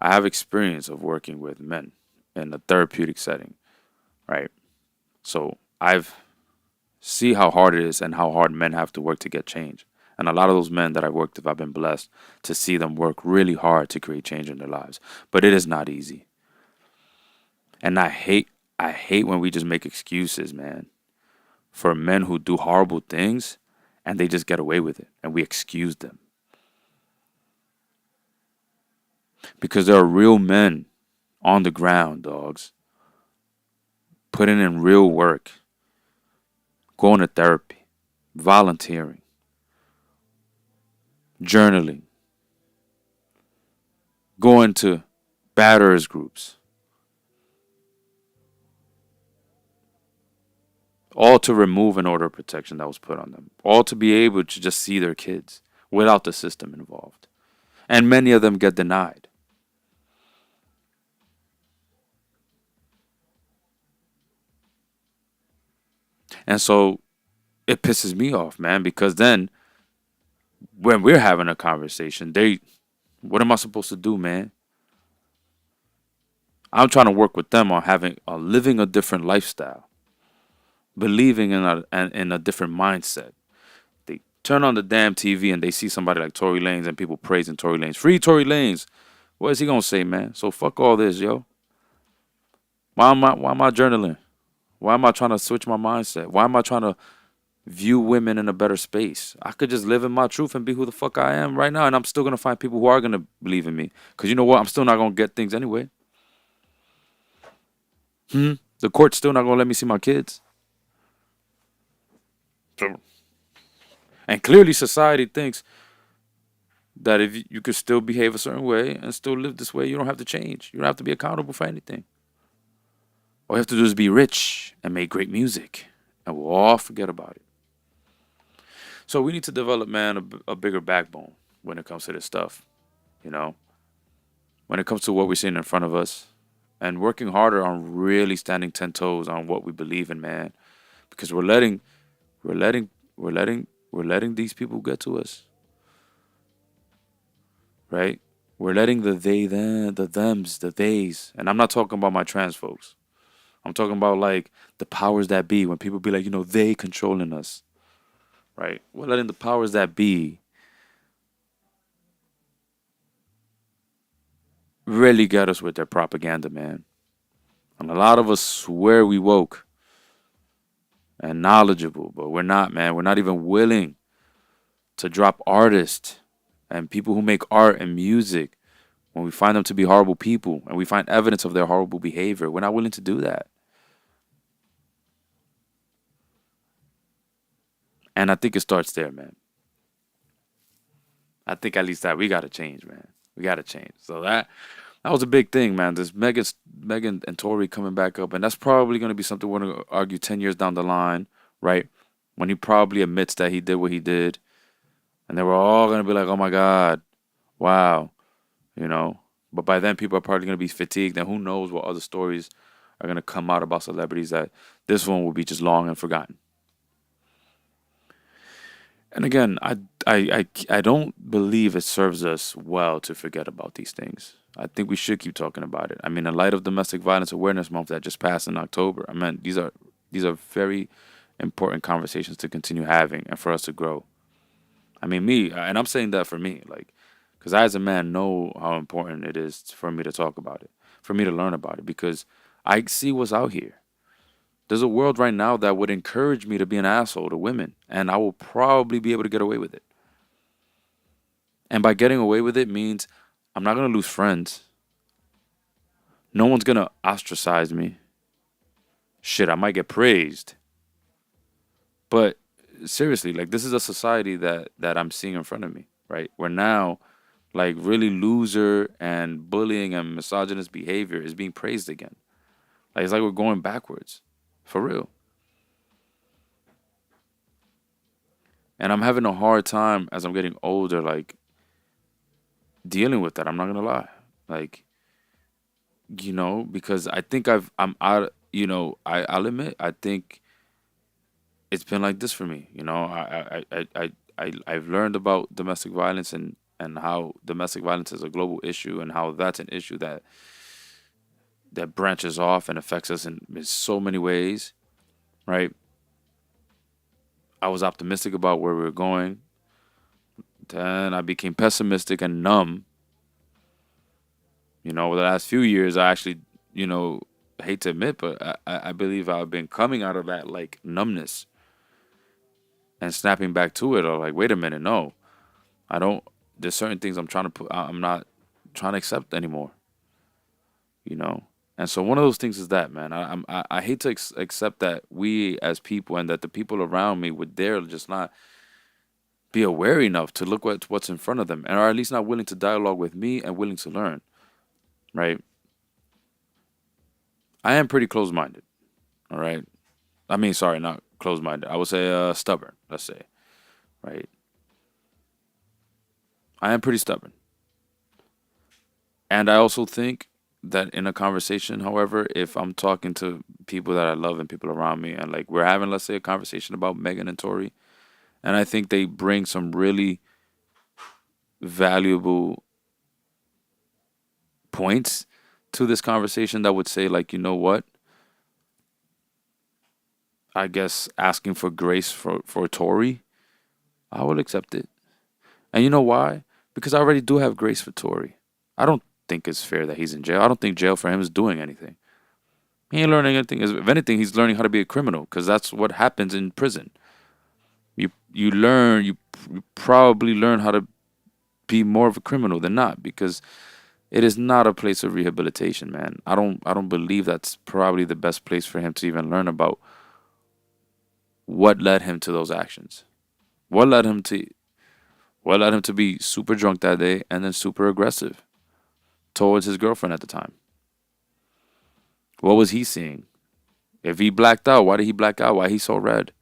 I have experience of working with men in a therapeutic setting, right? So I've see how hard it is and how hard men have to work to get change. And a lot of those men that I worked with, I've been blessed to see them work really hard to create change in their lives. But it is not easy. And I hate when we just make excuses, man, for men who do horrible things and they just get away with it and we excuse them. Because there are real men on the ground, dogs, putting in real work, going to therapy, volunteering, journaling, going to batterers groups, all to remove an order of protection that was put on them, all to be able to just see their kids without the system involved. And many of them get denied. And so it pisses me off, man, because then when we're having a conversation, what am I supposed to do, man? I'm trying to work with them on living a different lifestyle, believing in a different mindset. They turn on the damn TV and they see somebody like Tory Lanez and people praising Tory Lanez. Free Tory Lanez. What is he gonna say, man? So fuck all this, yo. Why am I journaling? Why am I trying to switch my mindset? Why am I trying to view women in a better space? I could just live in my truth and be who the fuck I am right now, and I'm still gonna find people who are gonna believe in me. Cause you know what? I'm still not gonna get things anyway. The court's still not gonna let me see my kids. So, and clearly, society thinks that if you could still behave a certain way and still live this way, you don't have to change. You don't have to be accountable for anything. All you have to do is be rich and make great music, and we'll all forget about it. So we need to develop, man, a bigger backbone when it comes to this stuff. You know, when it comes to what we're seeing in front of us, and working harder on really standing 10 toes on what we believe in, man, because we're letting, we're letting these people get to us, right? We're letting the they, them, the thems, the theys, and I'm not talking about my trans folks. I'm talking about like the powers that be. When people be like, they controlling us, right? We're letting the powers that be really get us with their propaganda, man. And a lot of us swear we woke and knowledgeable, but we're not, man. We're not even willing to drop artists and people who make art and music when we find them to be horrible people and we find evidence of their horrible behavior. We're not willing to do that. And I think it starts there, man. I think at least that we gotta change, man. We gotta change. So that was a big thing, man. This Megan and Tory coming back up, and that's probably gonna be something we're gonna argue 10 years down the line, right? When he probably admits that he did what he did, and then we're all gonna be like, "Oh my God, wow," you know. But by then, people are probably gonna be fatigued, and who knows what other stories are gonna come out about celebrities that this one will be just long and forgotten. And again, I don't believe it serves us well to forget about these things. I think we should keep talking about it. I mean, in light of Domestic Violence Awareness Month that just passed in October, I mean, these are very important conversations to continue having and for us to grow. I mean, me, and I'm saying that for me, like, because I as a man know how important it is for me to talk about it, for me to learn about it, because I see what's out here. There's a world right now that would encourage me to be an asshole to women, and I will probably be able to get away with it. And by getting away with it means I'm not going to lose friends. No one's going to ostracize me. Shit, I might get praised. But seriously, like this is a society that I'm seeing in front of me, right? Where now like really loser and bullying and misogynist behavior is being praised again. Like it's like we're going backwards. For real. And I'm having a hard time as I'm getting older, like dealing with that. I'm not gonna lie. Like, because I think I'm out, I'll admit, I think it's been like this for me. I've learned about domestic violence and how domestic violence is a global issue and how that's an issue that branches off and affects us in so many ways, right? I was optimistic about where we were going. Then I became pessimistic and numb. Over the last few years, I actually, hate to admit, but I believe I've been coming out of that like numbness and snapping back to it. Or like, wait a minute, no, I don't. There's certain things I'm trying to put. I'm not trying to accept anymore. You know. And so one of those things is that, man. I hate to accept that we as people and that the people around me would dare just not be aware enough to look what's in front of them, and are at least not willing to dialogue with me and willing to learn. Right? I am pretty close minded. All right. I mean, sorry, not close minded. I would say stubborn. Let's say. Right. I am pretty stubborn, and I also think that in a conversation, however, if I'm talking to people that I love and people around me, and like we're having, let's say, a conversation about Megan and Tori, and I think they bring some really valuable points to this conversation that would say, like, you know what? I guess asking for grace for Tori, I will accept it. And you know why? Because I already do have grace for Tori. I don't think it's fair that he's in jail. I don't think jail for him is doing anything. He ain't learning anything. If anything, he's learning how to be a criminal because that's what happens in prison. You probably learn how to be more of a criminal than not because it is not a place of rehabilitation, man. I don't believe that's probably the best place for him to even learn about what led him to those actions. What led him to what led him to be super drunk that day and then super aggressive towards his girlfriend at the time? What was he seeing? If he blacked out, why did he black out? Why he so red?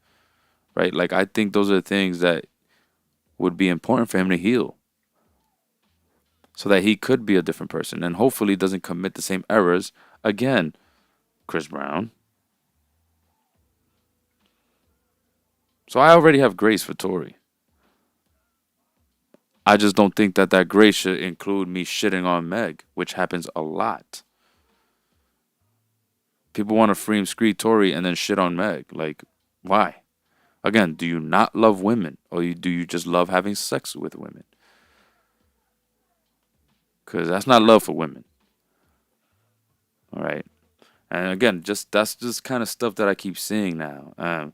Right? Like I think those are the things that would be important for him to heal so that he could be a different person and hopefully doesn't commit the same errors again. Chris Brown. So I already have grace for Tory. I just don't think that grace should include me shitting on Meg, which happens a lot. People want to free and screed Tory and then shit on Meg. Like, why? Again, do you not love women or do you just love having sex with women? Because that's not love for women. All right. And again, that's just kind of stuff that I keep seeing now. And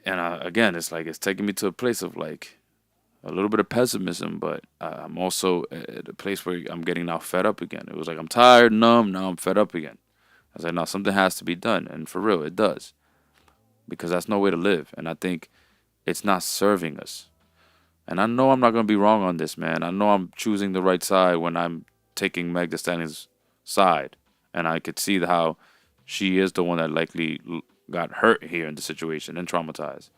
again, it's like it's taking me to a place of like a little bit of pessimism, but I'm also at a place where I'm getting now fed up again. It was like I'm tired, numb, now I'm fed up again. I was like, no, something has to be done, and for real, it does, because that's no way to live, and I think it's not serving us. And I know I'm not gonna be wrong on this, man. I know I'm choosing the right side when I'm taking Meg Thee Stallion's side, and I could see how she is the one that likely got hurt here in the situation and traumatized.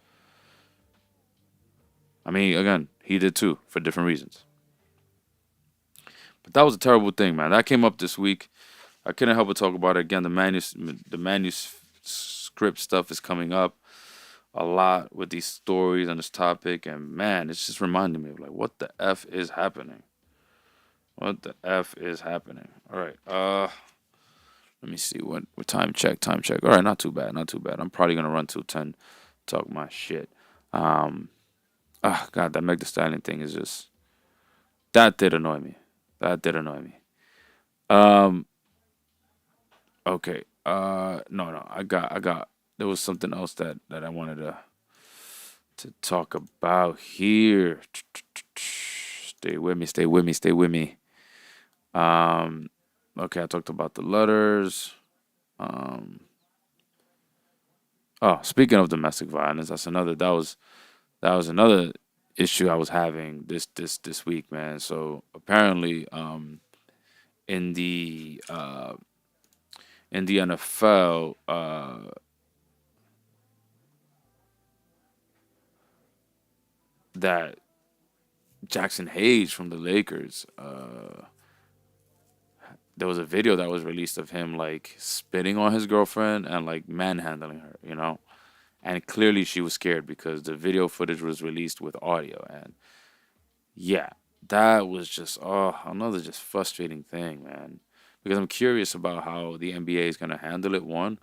I mean, again, he did too for different reasons. But that was a terrible thing, man. That came up this week. I couldn't help but talk about it again. The manuscript stuff is coming up. a lot with these stories on this topic, and man, it's just reminding me of like what the f is happening. What the f is happening? All right. Let me see what time check. Time check. All right, not too bad. Not too bad. I'm probably gonna run till 10. Talk my shit. Um. Ah, God, that Meg the Stallion thing is just that did annoy me. That did annoy me. Um. Okay. No, no. I got. There was something else that I wanted to talk about here. Stay with me. Stay with me. Stay with me. Um. Okay, I talked about the letters. Um. Oh, speaking of domestic violence, that was another issue I was having this week, man. So apparently, in the uh, in the NFL, that Jackson Hayes from the Lakers, there was a video that was released of him like spitting on his girlfriend and like manhandling her, and clearly she was scared because the video footage was released with audio, and yeah, that was just another just frustrating thing, man. Because I'm curious about how the NBA is gonna handle it, one,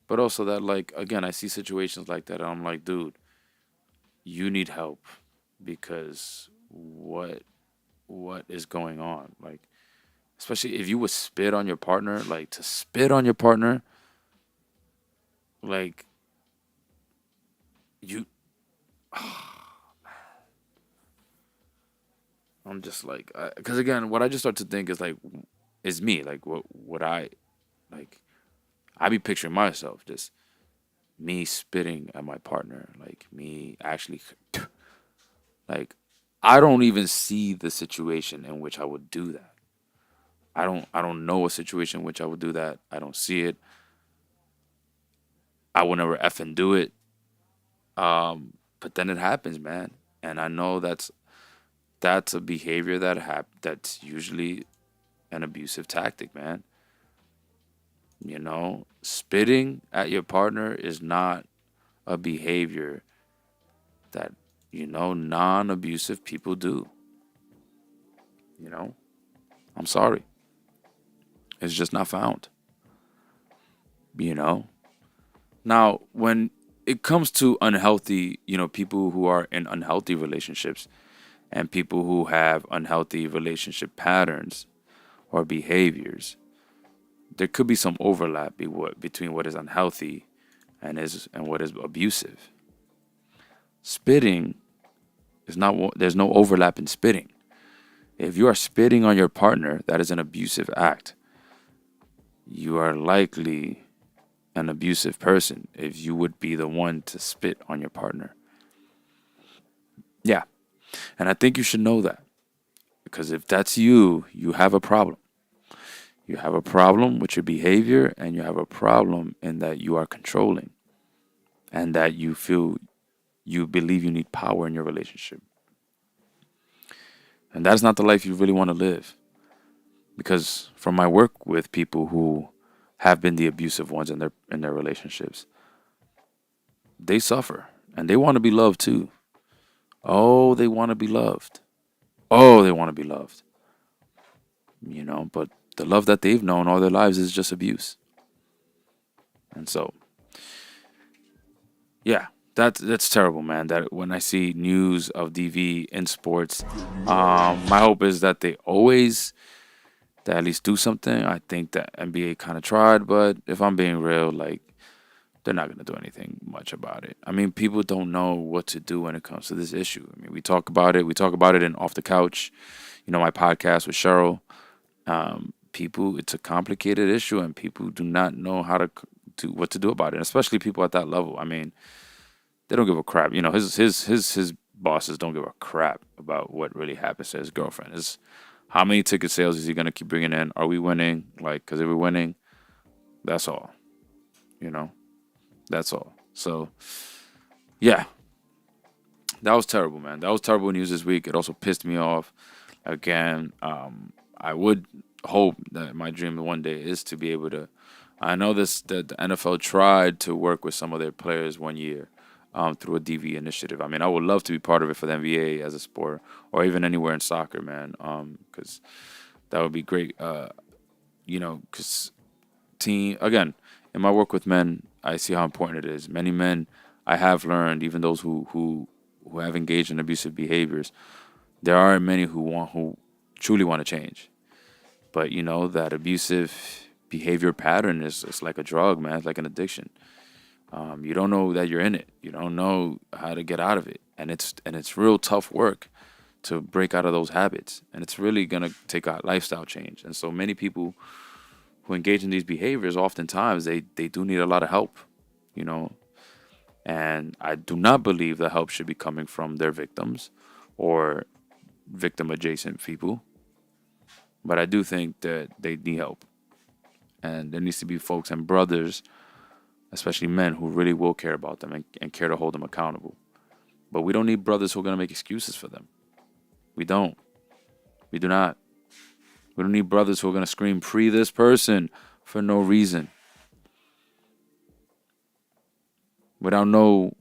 but also that like again, I see situations like that, and I'm like, dude, you need help because what is going on? Like, especially if you would spit on your partner, like to spit on your partner, like you, I'm just like, because again, what I just start to think is like, is me like what I like. I be picturing myself just me spitting at my partner, like me actually, like I don't even see the situation in which I would do that. I don't know a situation in which I would do that. I don't see it. I would never effing do it. But then it happens, man, and I know that's a behavior that's usually an abusive tactic, man. Spitting at your partner is not a behavior that non-abusive people do. You know, I'm sorry, it's just not found. You know, now when it comes to unhealthy, people who are in unhealthy relationships and people who have unhealthy relationship patterns or behaviors, there could be some overlap between what is unhealthy and what is abusive. Spitting is not there's no overlap in spitting. If you are spitting on your partner, that is an abusive act. You are likely an abusive person if you would be the one to spit on your partner. Yeah, and I think you should know that because if that's you, you have a problem. You have a problem with your behavior and you have a problem in that you are controlling and that you believe you need power in your relationship. And that's not the life you really want to live. Because from my work with people who have been the abusive ones in their relationships, they suffer and they want to be loved too. Oh, they want to be loved. Oh, they want to be loved. But the love that they've known all their lives is just abuse. And so, yeah, that's terrible, man. That when I see news of DV in sports, my hope is that they always to at least do something. I think that NBA kind of tried, but if I'm being real, like they're not gonna do anything much about it. I mean, people don't know what to do when it comes to this issue. I mean, we talk about it. We talk about it in Off the Couch. My podcast with Cheryl. People, it's a complicated issue, and people do not know how to do what to do about it. Especially people at that level. I mean, they don't give a crap. His bosses don't give a crap about what really happens to his girlfriend. Is how many ticket sales is he gonna keep bringing in? Are we winning? Like, because if we're winning, that's all. You know, that's all. So yeah, that was terrible, man. That was terrible news this week. It also pissed me off. Again, I would hope that my dream one day is to be able to. I know this that the NFL tried to work with some of their players one year, through a DV initiative. I mean, I would love to be part of it for the NBA as a sport, or even anywhere in soccer, man. Because that would be great. Because team again, in my work with men, I see how important it is. Many men I have learned, even those who have engaged in abusive behaviors, there are many who truly want to change. But that abusive behavior pattern is it's like a drug, man. It's like an addiction. You don't know that you're in it. You don't know how to get out of it, and it's real tough work to break out of those habits. And it's really gonna take a lifestyle change. And so many people who engage in these behaviors, oftentimes they do need a lot of help, you know. And I do not believe the help should be coming from their victims or victim adjacent people, but I do think that they need help. And there needs to be folks and brothers, especially men, who really will care about them and care to hold them accountable. But we don't need brothers who are going to make excuses for them. We don't. We do not. We don't need brothers who are going to scream, free this person for no reason, without no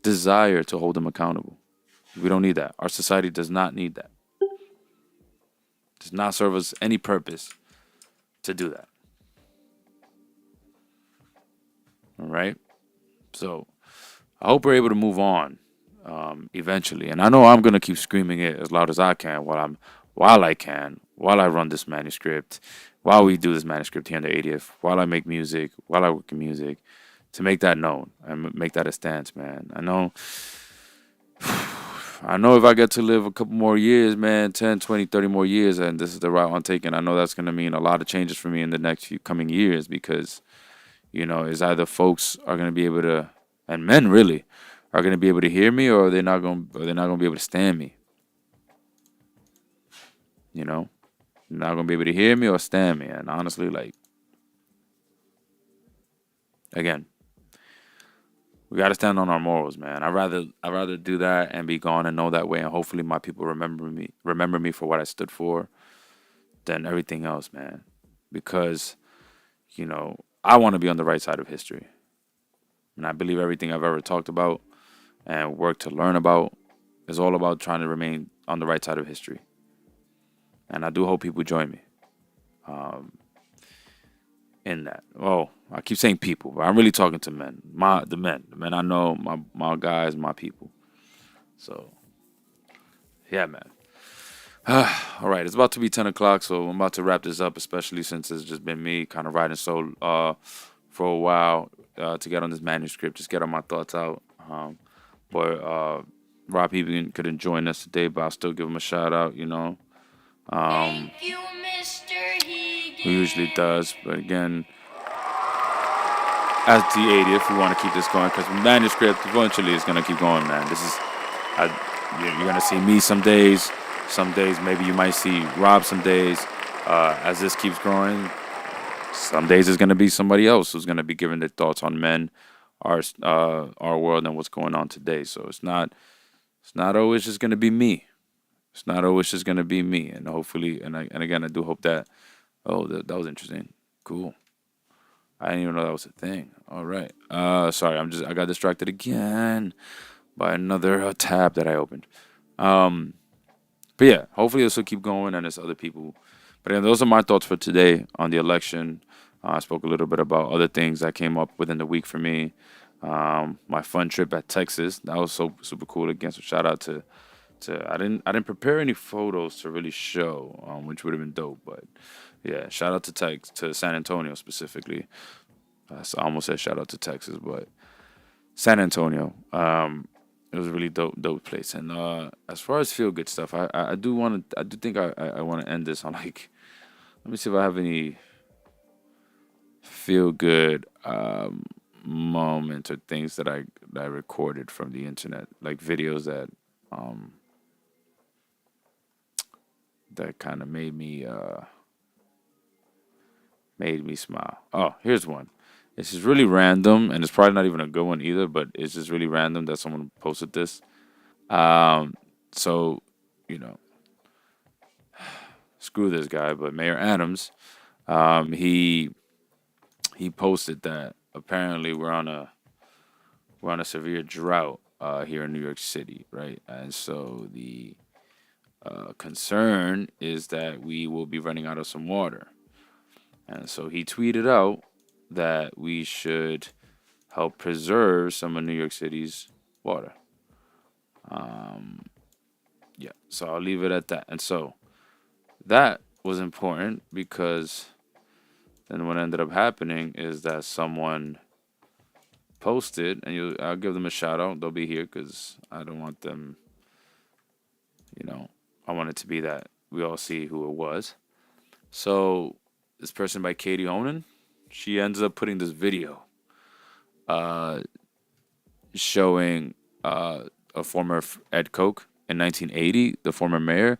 desire to hold them accountable. We don't need that. Our society does not need that. Does not serve us any purpose to do that. All right? So I hope we're able to move on eventually. And I know I'm gonna keep screaming it as loud as I can while I run this manuscript, while we do this manuscript here in the 80th, while I make music, while I work in music, to make that known and make that a stance, man. I know if I get to live a couple more years, man, 10, 20, 30 more years, and this is the route I'm taking, I know that's going to mean a lot of changes for me in the next few coming years because, it's either folks are going to be able to, and men really, are going to be able to hear me or they're not going to be able to stand me, you know? They're not going to be able to hear me or stand me. And honestly, like, again, we got to stand on our morals, man. I'd rather do that and be gone and know that way, and hopefully my people remember me for what I stood for than everything else, man. Because I want to be on the right side of history, and I believe everything I've ever talked about and worked to learn about is all about trying to remain on the right side of history. And I do hope people join me um, in that. Oh, I keep saying people, but I'm really talking to men. The men I know, my guys, my people. So yeah, man. All right, it's about to be 10 o'clock, so I'm about to wrap this up. Especially since it's just been me kind of writing for a while to get on this manuscript, just get all my thoughts out. But Rob Hegan couldn't join us today, but I'll still give him a shout out. Um, Thank you, Mr. who usually Hegan. does, but again, as the 80th, we want to keep this going because manuscript eventually is gonna keep going, man. You're gonna see me some days. Some days maybe you might see Rob some days. As this keeps growing, some days it's gonna be somebody else who's gonna be giving their thoughts on men, our world, and what's going on today. So it's not always just gonna be me. It's not always just gonna be me, and hopefully, and again, I do hope that. Oh, that was interesting. Cool. I didn't even know that was a thing. All right. Sorry, I got distracted again by another tab that I opened. Um, but yeah, hopefully this will keep going and there's other people. But yeah, those are my thoughts for today on the election. I spoke a little bit about other things that came up within the week for me. My fun trip at Texas, that was so super cool. Again, so shout out to I didn't prepare any photos to really show, which would have been dope. But yeah, shout out to San Antonio specifically. So I almost said shout out to Texas, but San Antonio. It was a really dope place. And as far as feel good stuff, I do want to. I do think I want to end this on like. Let me see if I have any feel good moments or things that I recorded from the internet, like videos um that kind of made me smile. Oh, here's one. It's just really random, and it's probably not even a good one either. But it's just really random that someone posted this. Um, so you know, screw this guy. But Mayor Adams, he he posted that apparently we're on a severe drought here in New York City, right? And so the concern is that we will be running out of some water. And so he tweeted out that we should help preserve some of New York City's water. Yeah, so I'll leave it at that. And so that was important because then what ended up happening is that someone posted, and I'll give them a shout out. They'll be here because I don't want them, I want it to be that we all see who it was. So this person by Katie Honan, she ends up putting this video showing a former Ed Koch in 1980, the former mayor,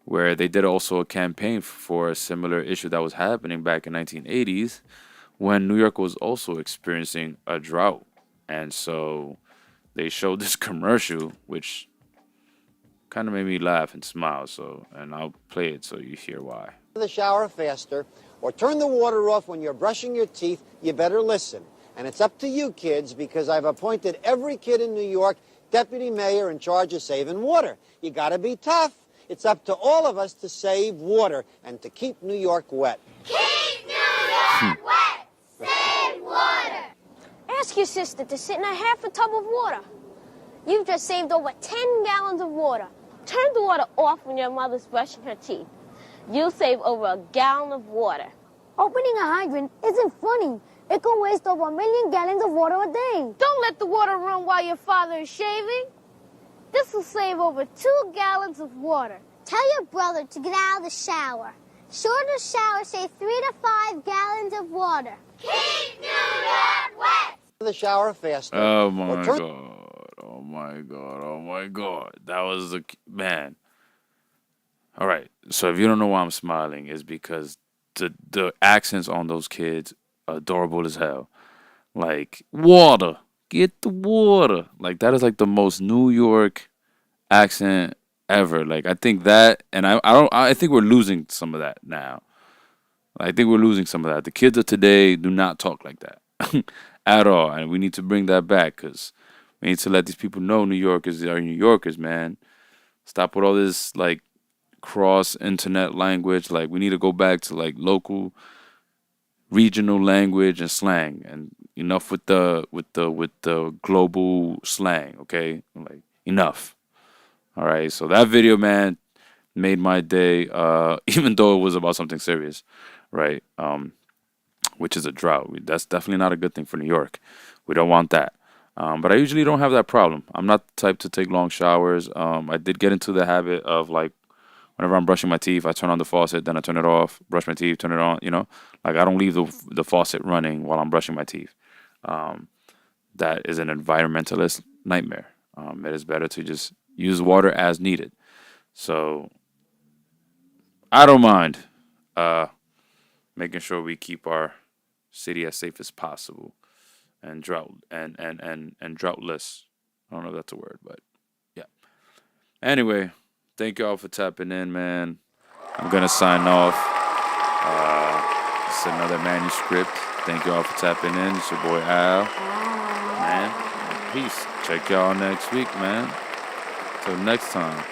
where they did also a campaign for a similar issue that was happening back in 1980s when New York was also experiencing a drought. And so they showed this commercial, which kind of made me laugh and smile. And I'll play it so you hear why. The shower faster or turn the water off when you're brushing your teeth, you better listen. And it's up to you kids, because I've appointed every kid in New York deputy mayor in charge of saving water. You gotta be tough. It's up to all of us to save water and to keep New York wet. Keep New York wet! Save water! Ask your sister to sit in a half a tub of water. You've just saved over 10 gallons of water. Turn the water off when your mother's brushing her teeth. You'll save over a gallon of water. Opening a hydrant isn't funny. It can waste over 1 million gallons of water a day. Don't let the water run while your father is shaving. This will save over 2 gallons of water. Tell your brother to get out of the shower. Shorter showers save 3 to 5 gallons of water. Keep New York wet! The shower faster. Oh my God. Oh my God. Oh my God. That was the man. All right. So if you don't know why I'm smiling, it's because the accents on those kids are adorable as hell. Like, water. Get the water. Like, that is like the most New York accent ever. Like, I think that, and I think we're losing some of that now. I think we're losing some of that. The kids of today do not talk like that at all. And we need to bring that back, because we need to let these people know New Yorkers are New Yorkers, man. Stop with all this, like, cross-internet language. Like, we need to go back to, like, local, regional language and slang. And enough with the global slang, okay? Like, enough. All right, so that video, man, made my day, even though it was about something serious, right? Which is a drought. That's definitely not a good thing for New York. We don't want that. But I usually don't have that problem. I'm not the type to take long showers. I did get into the habit of, like, whenever I'm brushing my teeth, I turn on the faucet, then I turn it off, brush my teeth, turn it on, Like, I don't leave the faucet running while I'm brushing my teeth. That is an environmentalist nightmare. It is better to just use water as needed. So I don't mind making sure we keep our city as safe as possible and droughtless. I don't know if that's a word, but yeah. Anyway, thank y'all for tapping in, man. I'm gonna sign off. It's another Manuscript. Thank y'all for tapping in. It's your boy Al. Man, peace. Check y'all next week, man. Till next time.